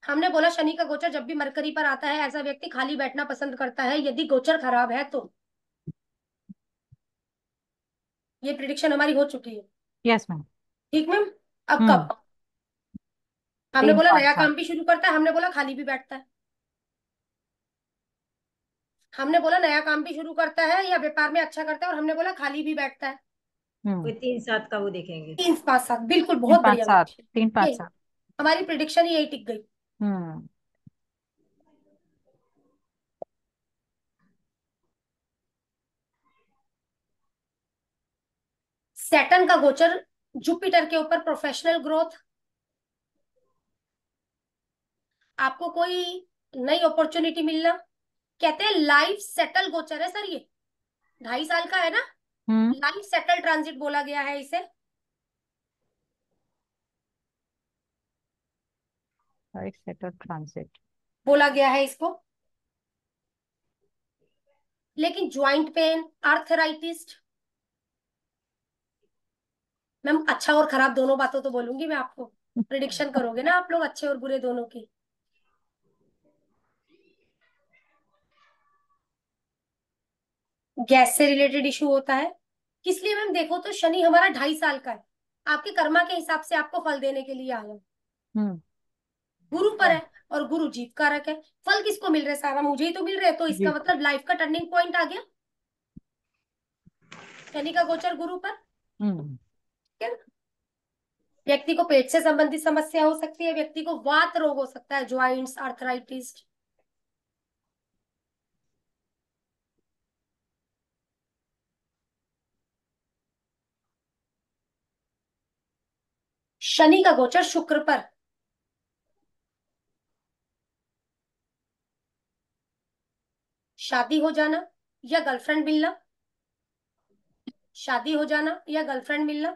हमने बोला शनि का गोचर जब भी मरकरी पर आता है ऐसा व्यक्ति खाली बैठना पसंद करता है, यदि गोचर खराब है तो। ये प्रिडिक्शन हमारी हो चुकी है। Yes ma'am. ठीक मैम, अब हम्म। कब, हमने तीन बोला पाँच नया सात काम भी शुरू करता है, हमने बोला खाली भी बैठता है, हमने बोला नया काम भी शुरू करता है या व्यापार में अच्छा करता है, और हमने बोला खाली भी बैठता है। कोई हम्म। 3-7 का वो देखेंगे। 3 5 7, बिल्कुल, तीन बहुत पाँच बढ़िया सात मैम। तीन पाँच ये सात हमारी प्रिडिक्शन ही यही टिक गई। हम्म। सैटर्न का गोचर जुपिटर के ऊपर, प्रोफेशनल ग्रोथ, आपको कोई नई अपॉर्चुनिटी मिलना, कहते हैं लाइफ सेटल गोचर है सर ये, 2.5 साल का है ना, हम्म। लाइफ सेटल ट्रांजिट बोला गया है इसे। Right setter transit. बोला गया है इसको। लेकिन ज्वाइंट पेन, आर्थराइटिस, मैम अच्छा और खराब दोनों बातों तो बोलूंगी मैं आपको, प्रिडिक्शन करोगे ना आप लोग अच्छे और बुरे दोनों की। गैस से रिलेटेड इशू होता है। किस लिए मैम? देखो तो शनि हमारा 2.5 साल का है, आपके कर्मा के हिसाब से आपको फल देने के लिए आया। हम्म। गुरु पर है, और गुरु जीत कारक है। फल किसको मिल रहे हैं? सारा मुझे ही तो मिल रहे हैं, तो इसका जी। मतलब लाइफ का टर्निंग पॉइंट आ गया शनि का गोचर गुरु पर। हम्म। ठीक है ना? व्यक्ति को पेट से संबंधित समस्या हो सकती है, व्यक्ति को वात रोग हो सकता है, ज्वाइंट्स, आर्थराइटिस। शनि का गोचर शुक्र पर, शादी हो जाना या गर्लफ्रेंड मिलना, शादी हो जाना या गर्लफ्रेंड मिलना,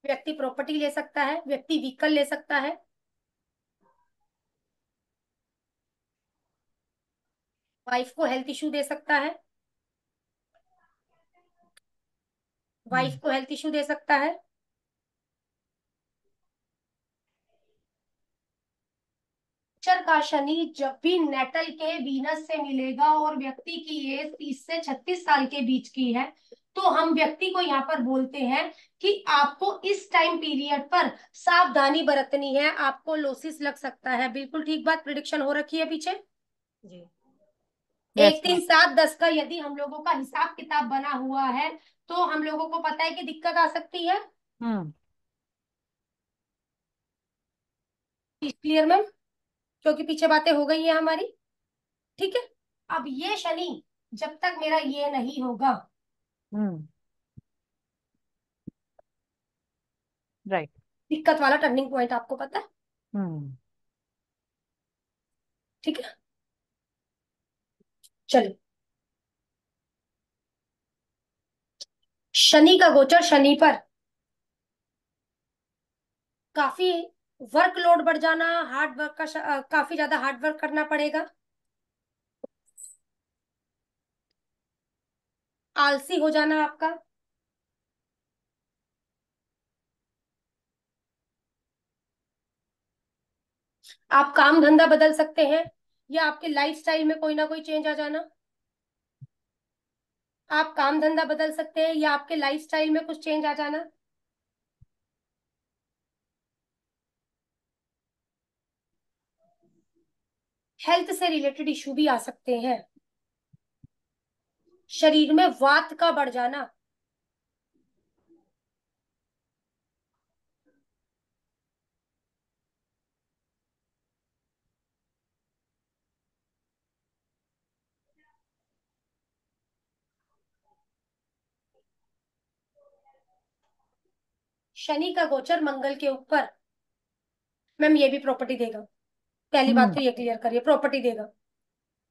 व्यक्ति प्रॉपर्टी ले सकता है, व्यक्ति व्हीकल ले सकता है, वाइफ को हेल्थ इशू दे सकता है, वाइफ हम्म। को हेल्थ इशू दे सकता है। गोचर का शनि जब भी नेटल के वीनस से मिलेगा और व्यक्ति की एज 30 से 36 साल के बीच की है, तो हम व्यक्ति को यहाँ पर बोलते हैं कि आपको इस टाइम पीरियड पर सावधानी बरतनी है, आपको लोसिस लग सकता है। बिल्कुल ठीक बात, प्रिडिक्शन हो रखी है पीछे। जी। यस एक मैम। तीन सात दस का यदि हम लोगों का हिसाब किताब बना हुआ है, तो हम लोगों को पता है कि दिक्कत आ सकती है। हम्म। Clear ma'am? क्योंकि पीछे बातें हो गई है हमारी। ठीक है। अब ये शनि जब तक मेरा ये नहीं होगा, हम्म। राइट। दिक्कत वाला टर्निंग पॉइंट आपको पता है। हम्म। ठीक है, चलो। शनि का गोचर शनि पर काफी वर्कलोड बढ़ जाना, हार्ड वर्क का काफी ज्यादा हार्ड वर्क करना पड़ेगा, आलसी हो जाना आपका, आप काम धंधा बदल सकते हैं, या आपके लाइफस्टाइल में कोई ना कोई चेंज आ जाना। आप काम धंधा बदल सकते हैं या आपके लाइफस्टाइल में कुछ चेंज आ जाना। हेल्थ से रिलेटेड इशू भी आ सकते हैं, शरीर में वात का बढ़ जाना, शनि का गोचर मंगल के ऊपर, मैम ये भी प्रॉपर्टी देगा। पहली बात हम्म। तो ये क्लियर करिए, प्रॉपर्टी देगा,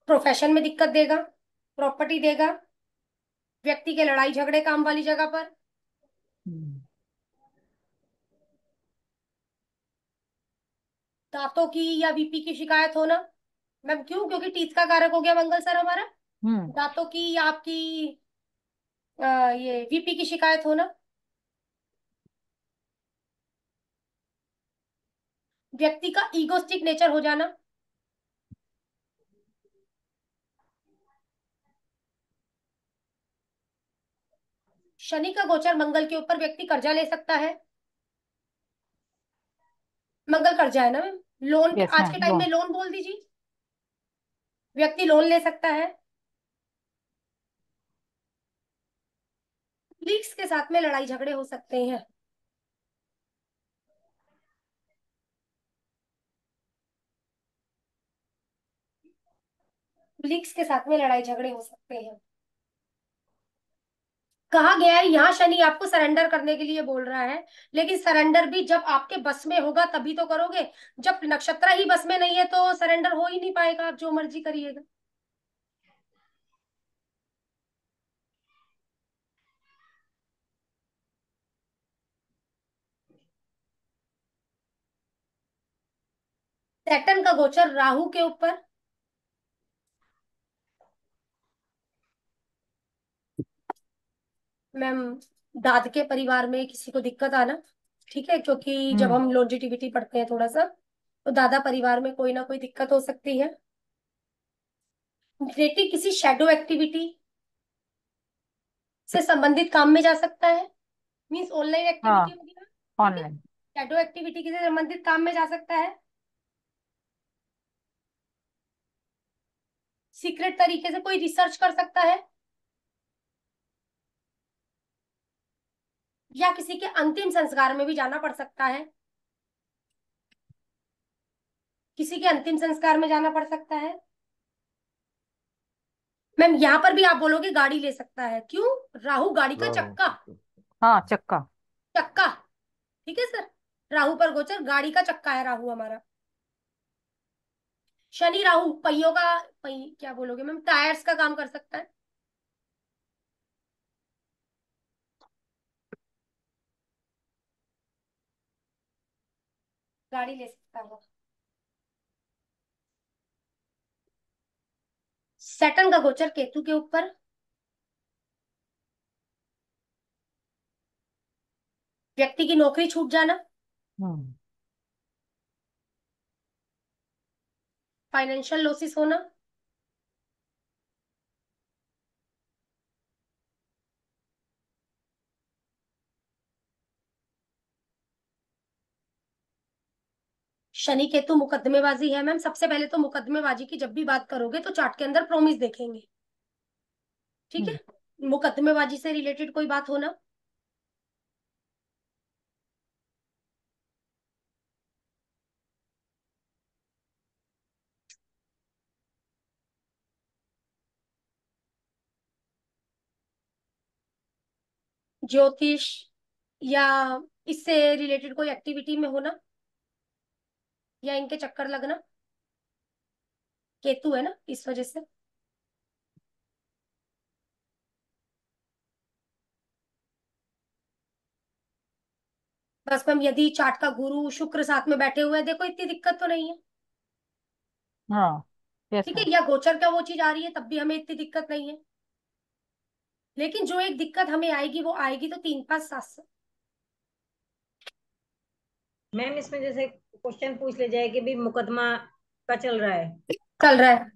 प्रोफेशन में दिक्कत देगा, प्रॉपर्टी देगा, व्यक्ति के लड़ाई झगड़े काम वाली जगह पर, हम्म। दांतों की या बीपी की शिकायत होना। मैम क्यों? क्योंकि टीथ का कारक हो गया मंगल सर हमारा। हम्म। दांतों की या आपकी ये बीपी की शिकायत होना, व्यक्ति का ईगोस्टिक नेचर हो जाना, शनि का गोचर मंगल के ऊपर, व्यक्ति कर्जा ले सकता है। मंगल कर्जा है ना मैम, लोन यस आज मैम। के टाइम में लोन। लोन बोल दीजिए, व्यक्ति लोन ले सकता है। लीक्स के साथ में लड़ाई झगड़े हो सकते हैं, लीक्स के साथ में लड़ाई झगड़े हो सकते हैं। कहा गया है यहाँ शनि आपको सरेंडर करने के लिए बोल रहा है, लेकिन सरेंडर भी जब आपके बस में होगा तभी तो करोगे। जब नक्षत्र ही बस में नहीं है तो सरेंडर हो ही नहीं पाएगा, आप जो मर्जी करिएगा। सैटर्न का गोचर राहु के ऊपर। मैम, दाद के परिवार में किसी को दिक्कत आना, ठीक है, क्योंकि जब हम्म। हम लॉन्जिटिविटी पढ़ते हैं थोड़ा सा, तो दादा परिवार में कोई ना कोई दिक्कत हो सकती है। रिलेटिव किसी शेडो एक्टिविटी से संबंधित काम में जा सकता है, मीन्स ऑनलाइन एक्टिविटी हाँ, होगी ना, ठीक है। ऑनलाइन। शेडो एक्टिविटी किसी संबंधित काम में जा सकता है। सीक्रेट तरीके से कोई रिसर्च कर सकता है, या किसी के अंतिम संस्कार में भी जाना पड़ सकता है, किसी के अंतिम संस्कार में जाना पड़ सकता है। मैम यहाँ पर भी आप बोलोगे गाड़ी ले सकता है, क्यों? राहु गाड़ी का राहु। चक्का। हाँ, चक्का। चक्का, ठीक है सर। राहु पर गोचर गाड़ी का चक्का है राहु हमारा। शनि राहु पहियों का, पही क्या बोलोगे मैम, टायर्स का काम कर सकता है। गाड़ी ले सकता है। सैटर्न का गोचर केतु के ऊपर। व्यक्ति की नौकरी छूट जाना, हम्म। फाइनेंशियल लॉसेस होना, शनि केतु मुकदमेबाजी है। मैम सबसे पहले तो मुकदमेबाजी की जब भी बात करोगे तो चार्ट के अंदर प्रोमिस देखेंगे, ठीक हम्म। है। मुकदमेबाजी से रिलेटेड कोई बात होना, ज्योतिष या इससे रिलेटेड कोई एक्टिविटी में होना, या इनके चक्कर लगना, केतु है ना इस वजह से। बस मैम यदि चार्ट का गुरु शुक्र साथ में बैठे हुए हैं, देखो इतनी दिक्कत तो नहीं है, हाँ, यस ठीक है। मैम। या गोचर का वो चीज आ रही है तब भी हमें इतनी दिक्कत नहीं है, लेकिन जो एक दिक्कत हमें आएगी वो आएगी तो 3 5 7 से। मैम इसमें जैसे क्वेश्चन पूछ ले जाए कि भी मुकदमा का चल रहा है, चल रहा है।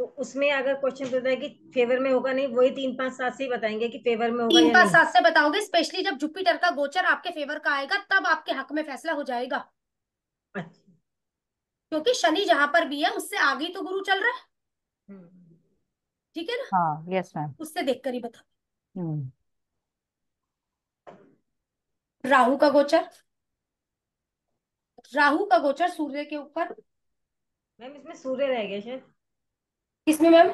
तो उसमें अगर क्वेश्चन पूछता है कि फेवर में होगा नहीं, वही 3 5 7 से ही बताएंगे कि फेवर में होगा तीन या पांच नहीं। सात से बताओगे, स्पेशली जब जुपिटर का गोचर आपके फेवर का आएगा तब आपके हक में फैसला हो जाएगा, अच्छा। क्योंकि शनि जहां पर भी है उससे आगे ही तो गुरु चल रहा है, हम्म। ठीक है ना। हाँ, यस मैम। उससे देखकर ही बता। हम्म। राहु का गोचर, राहु का गोचर सूर्य के ऊपर। मैम इसमें सूर्य रह गया शायद। किसमें मैम?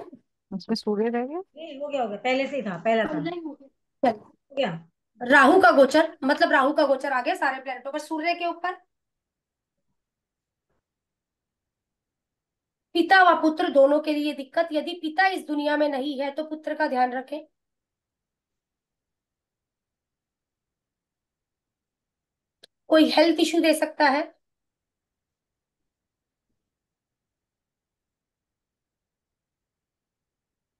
उसमें सूर्य रह गया। नहीं, हो गया हो गया, पहले से ही था, पहला था। ऑनलाइन हो गया। चलो, हो गया। राहु का गोचर मतलब राहु का गोचर आ गया सारे प्लैनेटों पर, सूर्य के ऊपर। पिता व पुत्र दोनों के लिए दिक्कत, यदि पिता इस दुनिया में नहीं है तो पुत्र का ध्यान रखें। कोई हेल्थ इश्यू दे सकता है,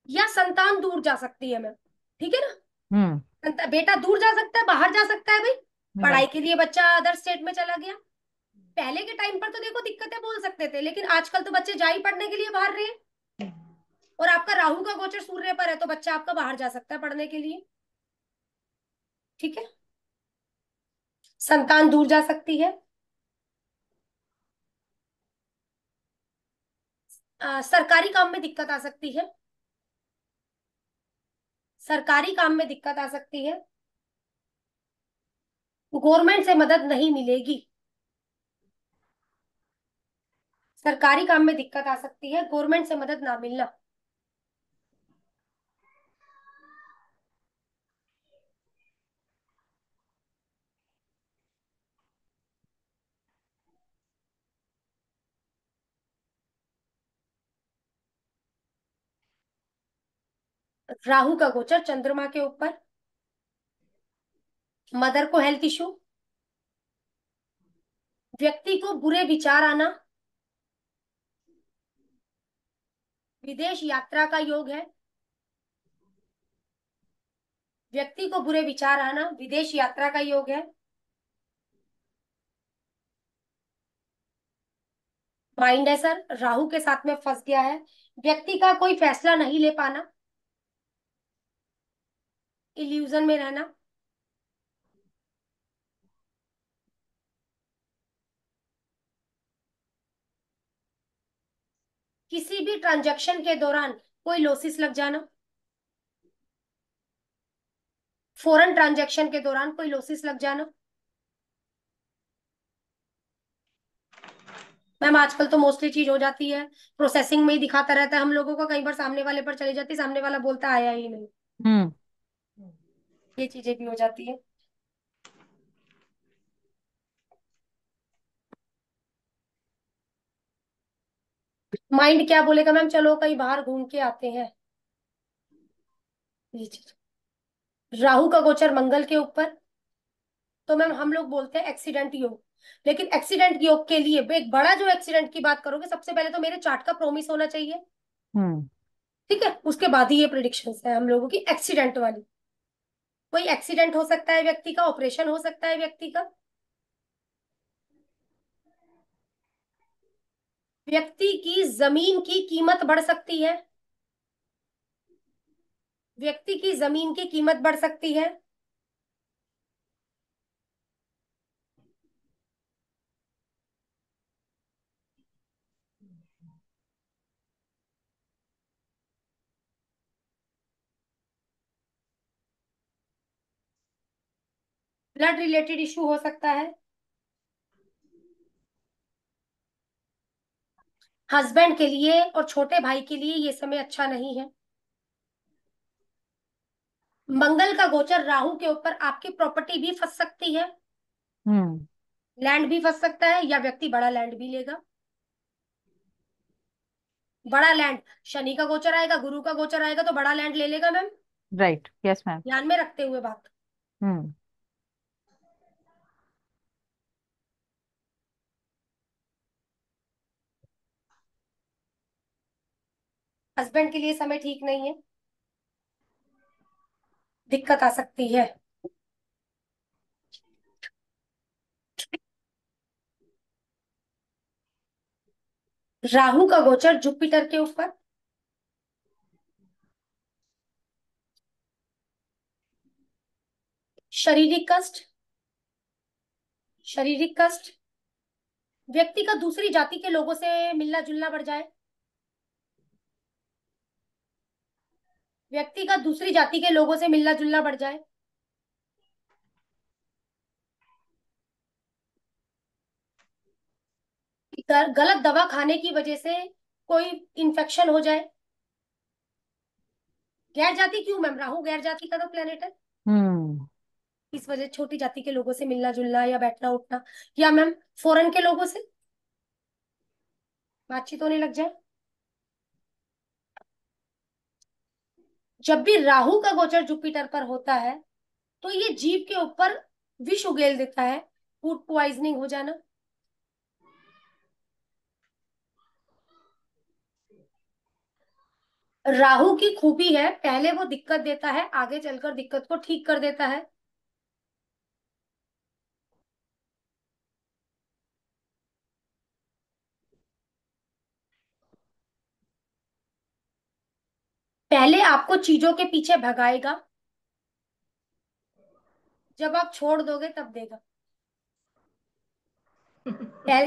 या संतान दूर जा सकती है मैम, ठीक है ना। हम्म। बेटा दूर जा सकता है, बाहर जा सकता है भाई, पढ़ाई राइट। के लिए बच्चा अदर स्टेट में चला गया। पहले के टाइम पर तो देखो दिक्कतें बोल सकते थे, लेकिन आजकल तो बच्चे जा ही पढ़ने के लिए बाहर रहे हैं। और आपका राहु का गोचर सूर्य पर है तो बच्चा आपका बाहर जा सकता है पढ़ने के लिए, ठीक है। संतान दूर जा सकती है। सरकारी काम में दिक्कत आ सकती है, सरकारी काम में दिक्कत आ सकती है। गवर्नमेंट से मदद नहीं मिलेगी, सरकारी काम में दिक्कत आ सकती है, गवर्नमेंट से मदद ना मिलना। राहु का गोचर चंद्रमा के ऊपर, मदर को हेल्थ इशू, व्यक्ति को बुरे विचार आना, विदेश यात्रा का योग है। व्यक्ति को बुरे विचार आना, विदेश यात्रा का योग है। माइंड है सर, राहु के साथ में फंस गया है। व्यक्ति का कोई फैसला नहीं ले पाना, इल्यूजन में रहना। किसी भी ट्रांजैक्शन के दौरान कोई लॉसेस लग जाना, फॉरेन ट्रांजैक्शन के दौरान कोई लॉसेस लग जाना। मैम आजकल तो मोस्टली चीज हो जाती है, प्रोसेसिंग में ही दिखाता रहता है हम लोगों को, कई बार सामने वाले पर चली जाती है, सामने वाला बोलता आया ही नहीं। हम्म। ये चीजें भी हो जाती है। माइंड क्या बोलेगा मैम, चलो कहीं बाहर घूम के आते हैं। ये चीज, राहु का गोचर मंगल के ऊपर, तो मैम हम लोग बोलते हैं एक्सीडेंट योग। लेकिन एक्सीडेंट योग के लिए एक बड़ा जो एक्सीडेंट की बात करोगे, सबसे पहले तो मेरे चार्ट का प्रोमिस होना चाहिए, हम्म। ठीक है, उसके बाद ही ये प्रिडिक्शंस है हम लोगों की एक्सीडेंट वाली। कोई एक्सीडेंट हो सकता है व्यक्ति का, ऑपरेशन हो सकता है व्यक्ति का, व्यक्ति की जमीन की कीमत बढ़ सकती है, व्यक्ति की जमीन की कीमत बढ़ सकती है। ब्लड रिलेटेड इशू हो सकता है। हस्बैंड के लिए और छोटे भाई के लिए ये समय अच्छा नहीं है। मंगल का गोचर राहु के ऊपर, आपकी प्रॉपर्टी भी फंस सकती है, हम्म। लैंड भी फंस सकता है, या व्यक्ति बड़ा लैंड भी लेगा। बड़ा लैंड, शनि का गोचर आएगा, गुरु का गोचर आएगा, तो बड़ा लैंड ले लेगा मैम, राइट, यस मैम। ध्यान में रखते हुए बात। हम्म। हस्बैंड के लिए समय ठीक नहीं है, दिक्कत आ सकती है। राहु का गोचर जुपिटर के ऊपर, शारीरिक कष्ट, शारीरिक कष्ट, व्यक्ति का दूसरी जाति के लोगों से मिलना जुलना बढ़ जाए, व्यक्ति का दूसरी जाति के लोगों से मिलना जुलना बढ़ जाए, गलत दवा खाने की वजह से कोई इन्फेक्शन हो जाए। गैर जाति क्यों मैम, राहु गैर जाति का तो प्लेनेट है, हम्म। इस वजह छोटी जाति के लोगों से मिलना जुलना या बैठना उठना, या मैम फॉरेन के लोगों से बातचीत होने लग जाए। जब भी राहु का गोचर जुपिटर पर होता है तो ये जीव के ऊपर विष उगेल देता है, फूड पॉइजनिंग हो जाना। राहु की खूबी है, पहले वो दिक्कत देता है, आगे चलकर दिक्कत को ठीक कर देता है। पहले आपको चीजों के पीछे भगाएगा, जब आप छोड़ दोगे तब देगा।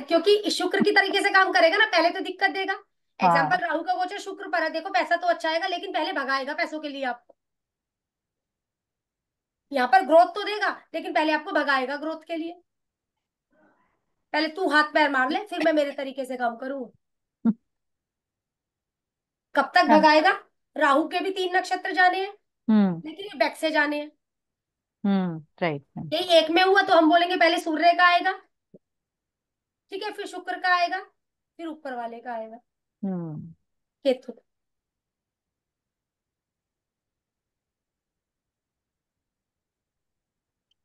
क्योंकि शुक्र की तरीके से काम करेगा ना, पहले तो दिक्कत देगा। हाँ। एग्जाम्पल, राहु का गोचर शुक्र पर है, देखो पैसा तो अच्छा आएगा, लेकिन पहले भगाएगा पैसों के लिए आपको। यहाँ पर ग्रोथ तो देगा, लेकिन पहले आपको भगाएगा ग्रोथ के लिए। पहले तू हाथ पैर मार ले, फिर मैं मेरे तरीके से काम करूँ। कब तक हाँ। भगाएगा? राहु के भी 3 नक्षत्र जाने हैं, हम्म। लेकिन ये बैक से जाने हैं। Right ma'am. यही एक में हुआ तो हम बोलेंगे पहले सूर्य का आएगा, ठीक है, फिर शुक्र का आएगा, फिर ऊपर वाले का आएगा हम्म। केतु।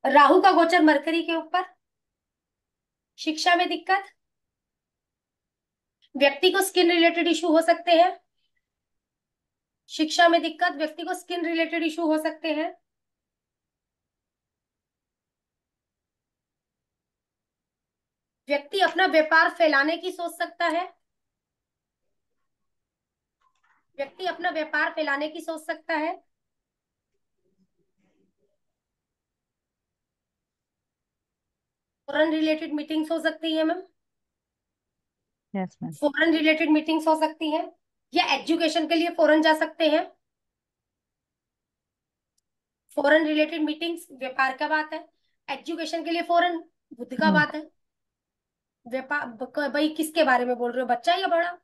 राहु का गोचर मरकरी के ऊपर, शिक्षा में दिक्कत, व्यक्ति को स्किन रिलेटेड इशू हो सकते हैं। शिक्षा में दिक्कत, व्यक्ति को स्किन रिलेटेड इशू हो सकते हैं। व्यक्ति अपना व्यापार फैलाने की सोच सकता है। व्यक्ति अपना व्यापार फैलाने की सोच सकता है। फॉरेन रिलेटेड मीटिंग्स हो सकती है ma'am. Yes ma'am. Foreign related meetings हो सकती हैं, या एजुकेशन के लिए फॉरेन जा सकते हैं। फॉरेन रिलेटेड मीटिंग्स व्यापार का बात है, एजुकेशन के लिए फॉरेन बुद्ध का बात है। व्यापार भाई किसके बारे में बोल रहे हो, बच्चा या बड़ा?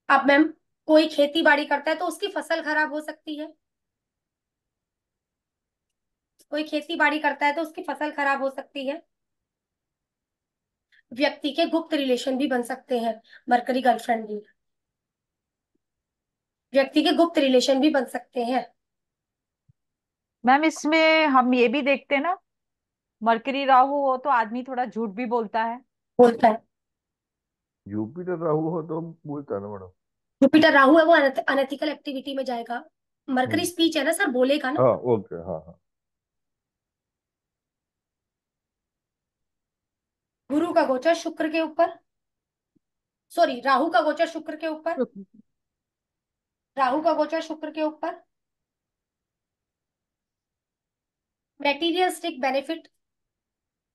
अब मैम कोई खेती बाड़ी करता है तो उसकी फसल खराब हो सकती है। कोई खेती बाड़ी करता है तो उसकी फसल खराब हो सकती है। व्यक्ति के गुप्त रिलेशन भी बन सकते हैं, मरकरी गर्लफ्रेंड भी। व्यक्ति के गुप्त रिलेशन भी बन सकते हैं। मैम इसमें हम ये भी देखते हैं ना, मरकरी राहु हो तो आदमी थोड़ा झूठ भी बोलता है। बोलता है। जुपिटर राहु हो तो बोलता है ना मैडम। जुपिटर राहु है वो अनएथिकल एक्टिविटी में जाएगा। मरकरी हम्म। स्पीच है ना सर, बोलेगा ना। हाँ ओके, हाँ हाँ। गुरु का गोचर शुक्र के ऊपर, सॉरी राहु का गोचर शुक्र के ऊपर। राहु का गोचर शुक्र के ऊपर। मेटीरियलिस्टिक बेनिफिट,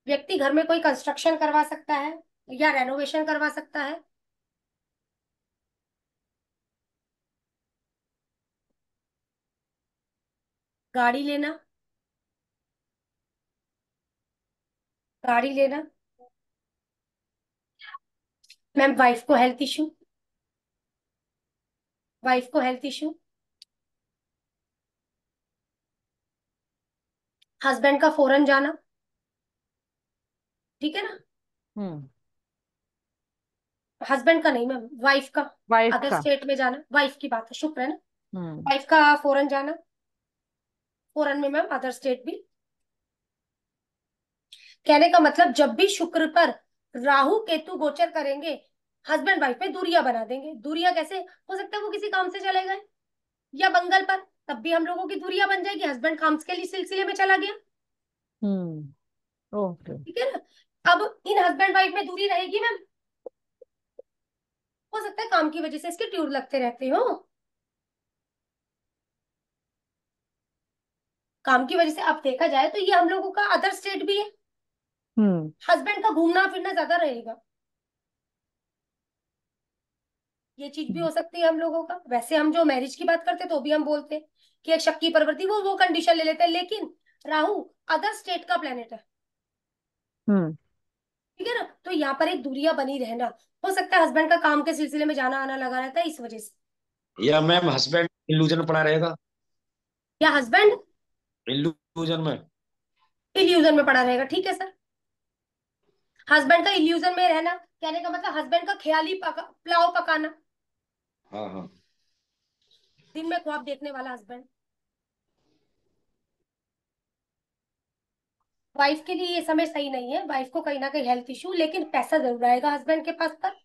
व्यक्ति घर में कोई कंस्ट्रक्शन करवा सकता है या रेनोवेशन करवा सकता है। गाड़ी लेना, गाड़ी लेना। मैम वाइफ को हेल्थ इशू, वाइफ को हेल्थ इशू। हस्बैंड का फॉरेन जाना, ठीक है ना। हम्म। हस्बैंड का नहीं मैम, वाइफ का। वाइफ अदर का। स्टेट में जाना, वाइफ की बात है, शुक्र है ना। हम्म। वाइफ का फॉरेन जाना, फॉरेन में मैम अदर स्टेट भी। कहने का मतलब जब भी शुक्र पर राहु केतु गोचर करेंगे, हस्बैंड वाइफ में दूरियां बना देंगे। दूरियां कैसे हो सकता है, वो किसी काम से चले गए, या मंगल पर, तब भी हम लोगों की दूरियां बन जाएगी। हस्बैंड काम के लिए सिलसिले में चला गया, हम्म। ओके। ठीक है ना। अब इन हस्बैंड वाइफ में दूरी रहेगी मैम। हो सकता है काम की वजह से इसके ट्यूर लगते रहते हो, काम की वजह से। अब देखा जाए तो ये हम लोगों का अदर स्टेट भी है। हम्म। हस्बैंड का घूमना फिरना ज्यादा रहेगा, ये चीज भी हो सकती है हम लोगों का। वैसे हम जो मैरिज की बात करते तो भी हम बोलते हैं कि एक शक की प्रवृत्ति, वो कंडीशन ले लेते हैं, लेकिन राहु अदर स्टेट का प्लेनेट है, हम्म। ठीक है ना। तो यहाँ पर एक दूरियां बनी रहना। हो सकता है हस्बैंड का काम के सिलसिले में जाना आना लगा रहता है इस वजह से। या मैम हस्बैंड इल्यूजन पड़ा रहेगा। या हस्बैंड इल्यूजन में। इल्यूजन में पड़ा रहेगा, ठीक है सर। हस्बैंड का इल्यूजन में रहना, कहने का मतलब हस्बैंड का ख्याली पुलाव पकाना, हाँ हाँ। दिन में ख्वाब देखने वाला हस्बैंड। वाइफ के लिए ये समय सही नहीं है, वाइफ को कहीं ना कहीं हेल्थ इशू, लेकिन पैसा जरूर आएगा हस्बैंड के पास पर।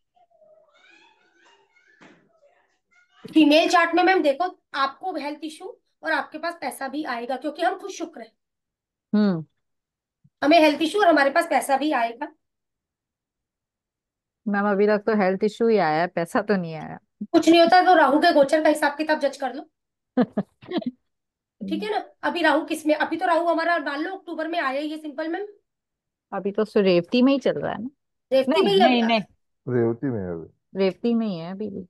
फीमेल चार्ट में मैम देखो, आपको हेल्थ इशू और आपके पास पैसा भी आएगा, क्योंकि हम खुद शुक्र है। हम्म। हमें हेल्थ इशू और हमारे पास पैसा भी आएगा। मैम अभी तक तो हेल्थ इशू ही आया है, पैसा तो नहीं आया। कुछ नहीं होता तो राहु के गोचर का हिसाब किताब जज कर लो, ठीक है ना। अभी राहु किसमें, अभी तो राहु हमारा मान लो अक्टूबर में आया, ये सिंपल मैम। अभी तो रेवती में ही चल रहा है ना। रेवती में नहीं ही नहीं नहीं, रेवती में है अभी। रेवती में ही है अभी भी।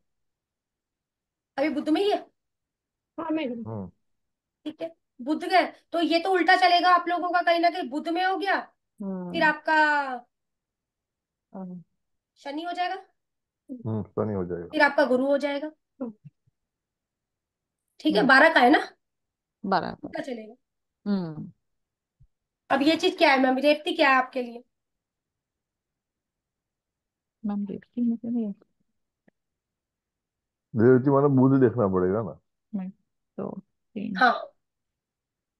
अभी बुध में ही है, हाँ मैडम। हम्म। ठीक है। बुध गए तो ये तो उल्टा चलेगा आप लोगों का, कहीं ना कहीं बुध में हो गया, फिर हम्म। आपका हम्म। शनि हो जाएगा, फनी हो जाएगा। फिर आपका गुरु हो जाएगा, ठीक है। 12 का है ना, बराबर। उल्टा चलेगा। हम्म। अब ये चीज क्या है मैम, रेवती क्या है आपके लिए? मैम देखती हूँ मुझे नहीं। रेवती माने बुध देखना पड़ेगा ना। नहीं, तो 3। हाँ,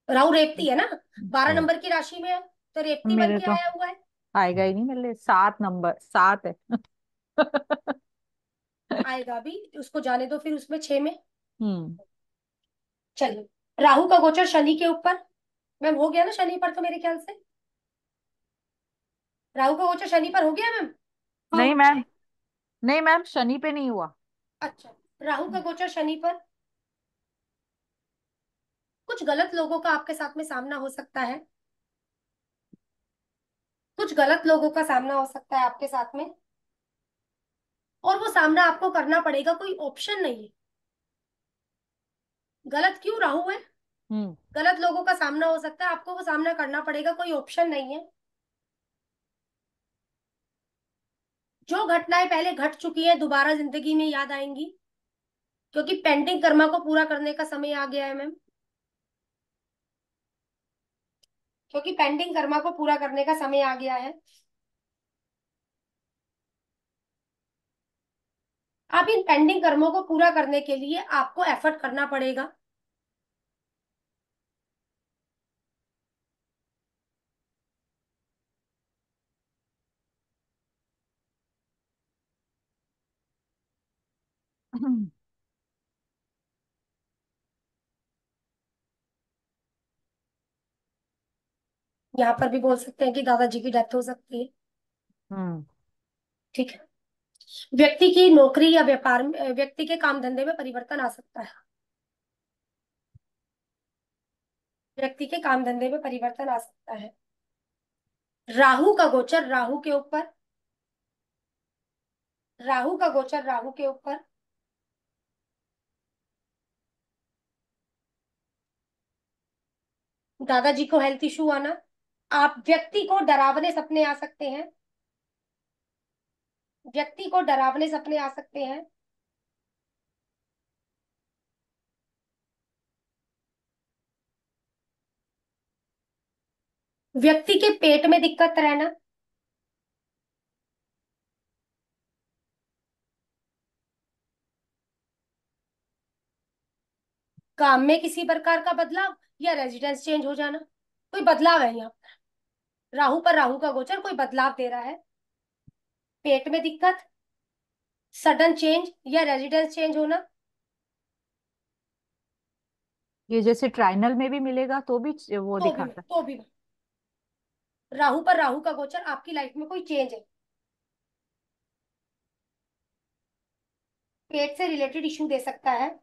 राहु रेवती है ना, 12 हाँ। नंबर की राशि में है, तो रेवती बन मेरे के तो आया हुआ है। आएगा ही नहीं मेरे लिए। 7 नंबर, 7 है। आएगा भी, उसको जाने दो फिर उसमें 6 में। हम्म। चलिए, राहु का गोचर शनि के ऊपर। मैम हो गया ना शनि पर, तो मेरे ख्याल से राहु का गोचर शनि पर हो गया मैम। नहीं मैम, नहीं मैम, शनि पे नहीं हुआ। अच्छा, राहु का गोचर शनि पर। कुछ गलत लोगों का आपके साथ में सामना हो सकता है, कुछ गलत लोगों का सामना हो सकता है आपके साथ में, और वो सामना आपको करना पड़ेगा, कोई ऑप्शन नहीं है। गलत क्यों, राहु है, हम्म। गलत लोगों का सामना हो सकता है, आपको वो सामना करना पड़ेगा, कोई ऑप्शन नहीं है। जो घटनाएं पहले घट चुकी हैं दोबारा जिंदगी में याद आएंगी, क्योंकि पेंडिंग कर्मा को पूरा करने का समय आ गया है मैम, क्योंकि पेंडिंग कर्मा को पूरा करने का समय आ गया है। अब इन पेंडिंग कर्मों को पूरा करने के लिए आपको एफर्ट करना पड़ेगा। यहाँ पर भी बोल सकते हैं कि दादाजी की डेथ हो सकती है। हम्म। ठीक है। व्यक्ति की नौकरी या व्यापार में, व्यक्ति के काम धंधे में परिवर्तन आ सकता है, व्यक्ति के काम धंधे में परिवर्तन आ सकता है। राहु का गोचर राहु के ऊपर, राहु का गोचर राहु के ऊपर। दादाजी को हेल्थ इशू आना, आप व्यक्ति को डरावने सपने आ सकते हैं, व्यक्ति को डरावने सपने आ सकते हैं। व्यक्ति के पेट में दिक्कत रहना, काम में किसी प्रकार का बदलाव या रेजिडेंस चेंज हो जाना, कोई बदलाव है यहाँ राहु पर, राहु का गोचर कोई बदलाव दे रहा है। पेट में दिक्कत, सडन चेंज या रेजिडेंस चेंज होना। ये जैसे ट्राइनल में भी मिलेगा तो भी वो दिखाता है। तो भी राहु पर राहु का गोचर आपकी लाइफ में कोई चेंज है, पेट से रिलेटेड इश्यू दे सकता है।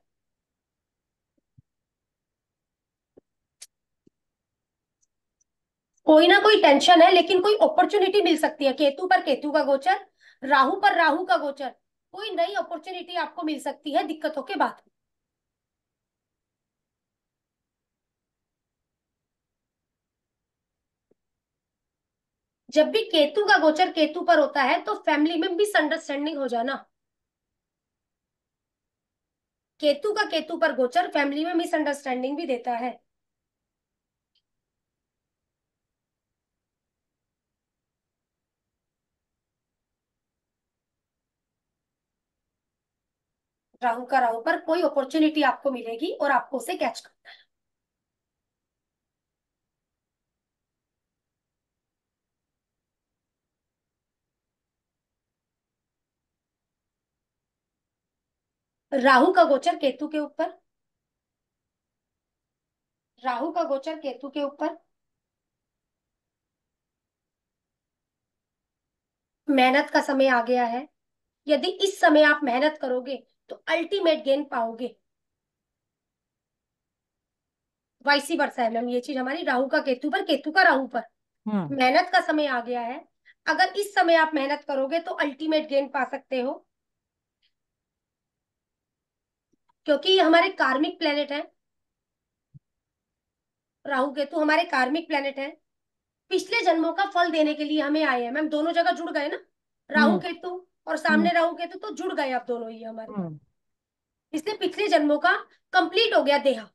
कोई ना कोई टेंशन है, लेकिन कोई अपॉर्चुनिटी मिल सकती है। केतु पर केतु का गोचर, राहु पर राहु का गोचर, कोई नई अपॉर्चुनिटी आपको मिल सकती है दिक्कतों के बाद। जब भी केतु का गोचर केतु पर होता है तो फैमिली में मिसअंडरस्टैंडिंग हो जाना, केतु का केतु पर गोचर फैमिली में मिसअंडरस्टैंडिंग भी देता है। राहु का राहु पर कोई अपॉर्चुनिटी आपको मिलेगी और आपको उसे कैच करना है। राहु का गोचर केतु के ऊपर, राहु का गोचर केतु के ऊपर। मेहनत का समय आ गया है, यदि इस समय आप मेहनत करोगे तो अल्टीमेट गेन पाओगे। वाइसी वर्सा है मैम, ये चीज हमारी राहु का केतु पर, केतु का राहु पर। हम्म। मेहनत का समय आ गया है, अगर इस समय आप मेहनत करोगे तो अल्टीमेट गेन पा सकते हो, क्योंकि ये हमारे कार्मिक प्लेनेट है। राहु केतु हमारे कार्मिक प्लेनेट है, पिछले जन्मों का फल देने के लिए हमें आए हैं मैम। दोनों जगह जुड़ गए ना, राहु हम्म। केतु और हम्म। सामने राहु केतु, तो जुड़ गए अब दोनों ही हमारे। हम्म। इसलिए पिछले जन्मों का कंप्लीट हो गया, देहा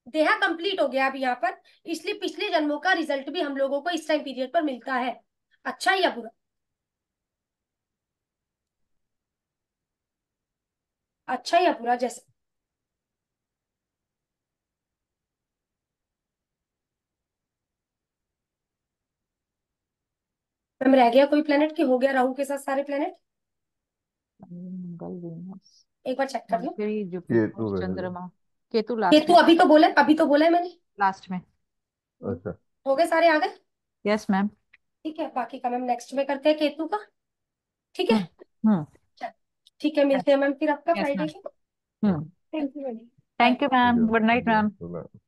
देहा कंप्लीट हो गया अब यहाँ पर। इसलिए पिछले जन्मों का रिजल्ट भी हम लोगों को इस टाइम पीरियड पर मिलता है, अच्छा या बुरा। अच्छा या बुरा, जैसे मैम रह गया कोई प्लेनेट की, हो गया राहु के साथ सारे प्लेनेट? मंगल, वीनस, एक बार चेक कर लो। मरकरी, जुपिटर, केतु रहेगा। चंद्रमा। केतु लास्ट केतु में। अभी तो बोला है मैंने। लास्ट में। अच्छा। हो गए सारे, आ गए? Yes ma'am. ठीक है, बाकी का मैम नेक्स्ट में करते हैं केतु का। ठीक है। हम्म। हम्म। चल, ठीक है, मिलते हैं मैम फिर आपका यस फ्राइडे मैम। को। Hmm. Thank you ma'am. Bye. Thank you ma'am, good night thank ma'am. You.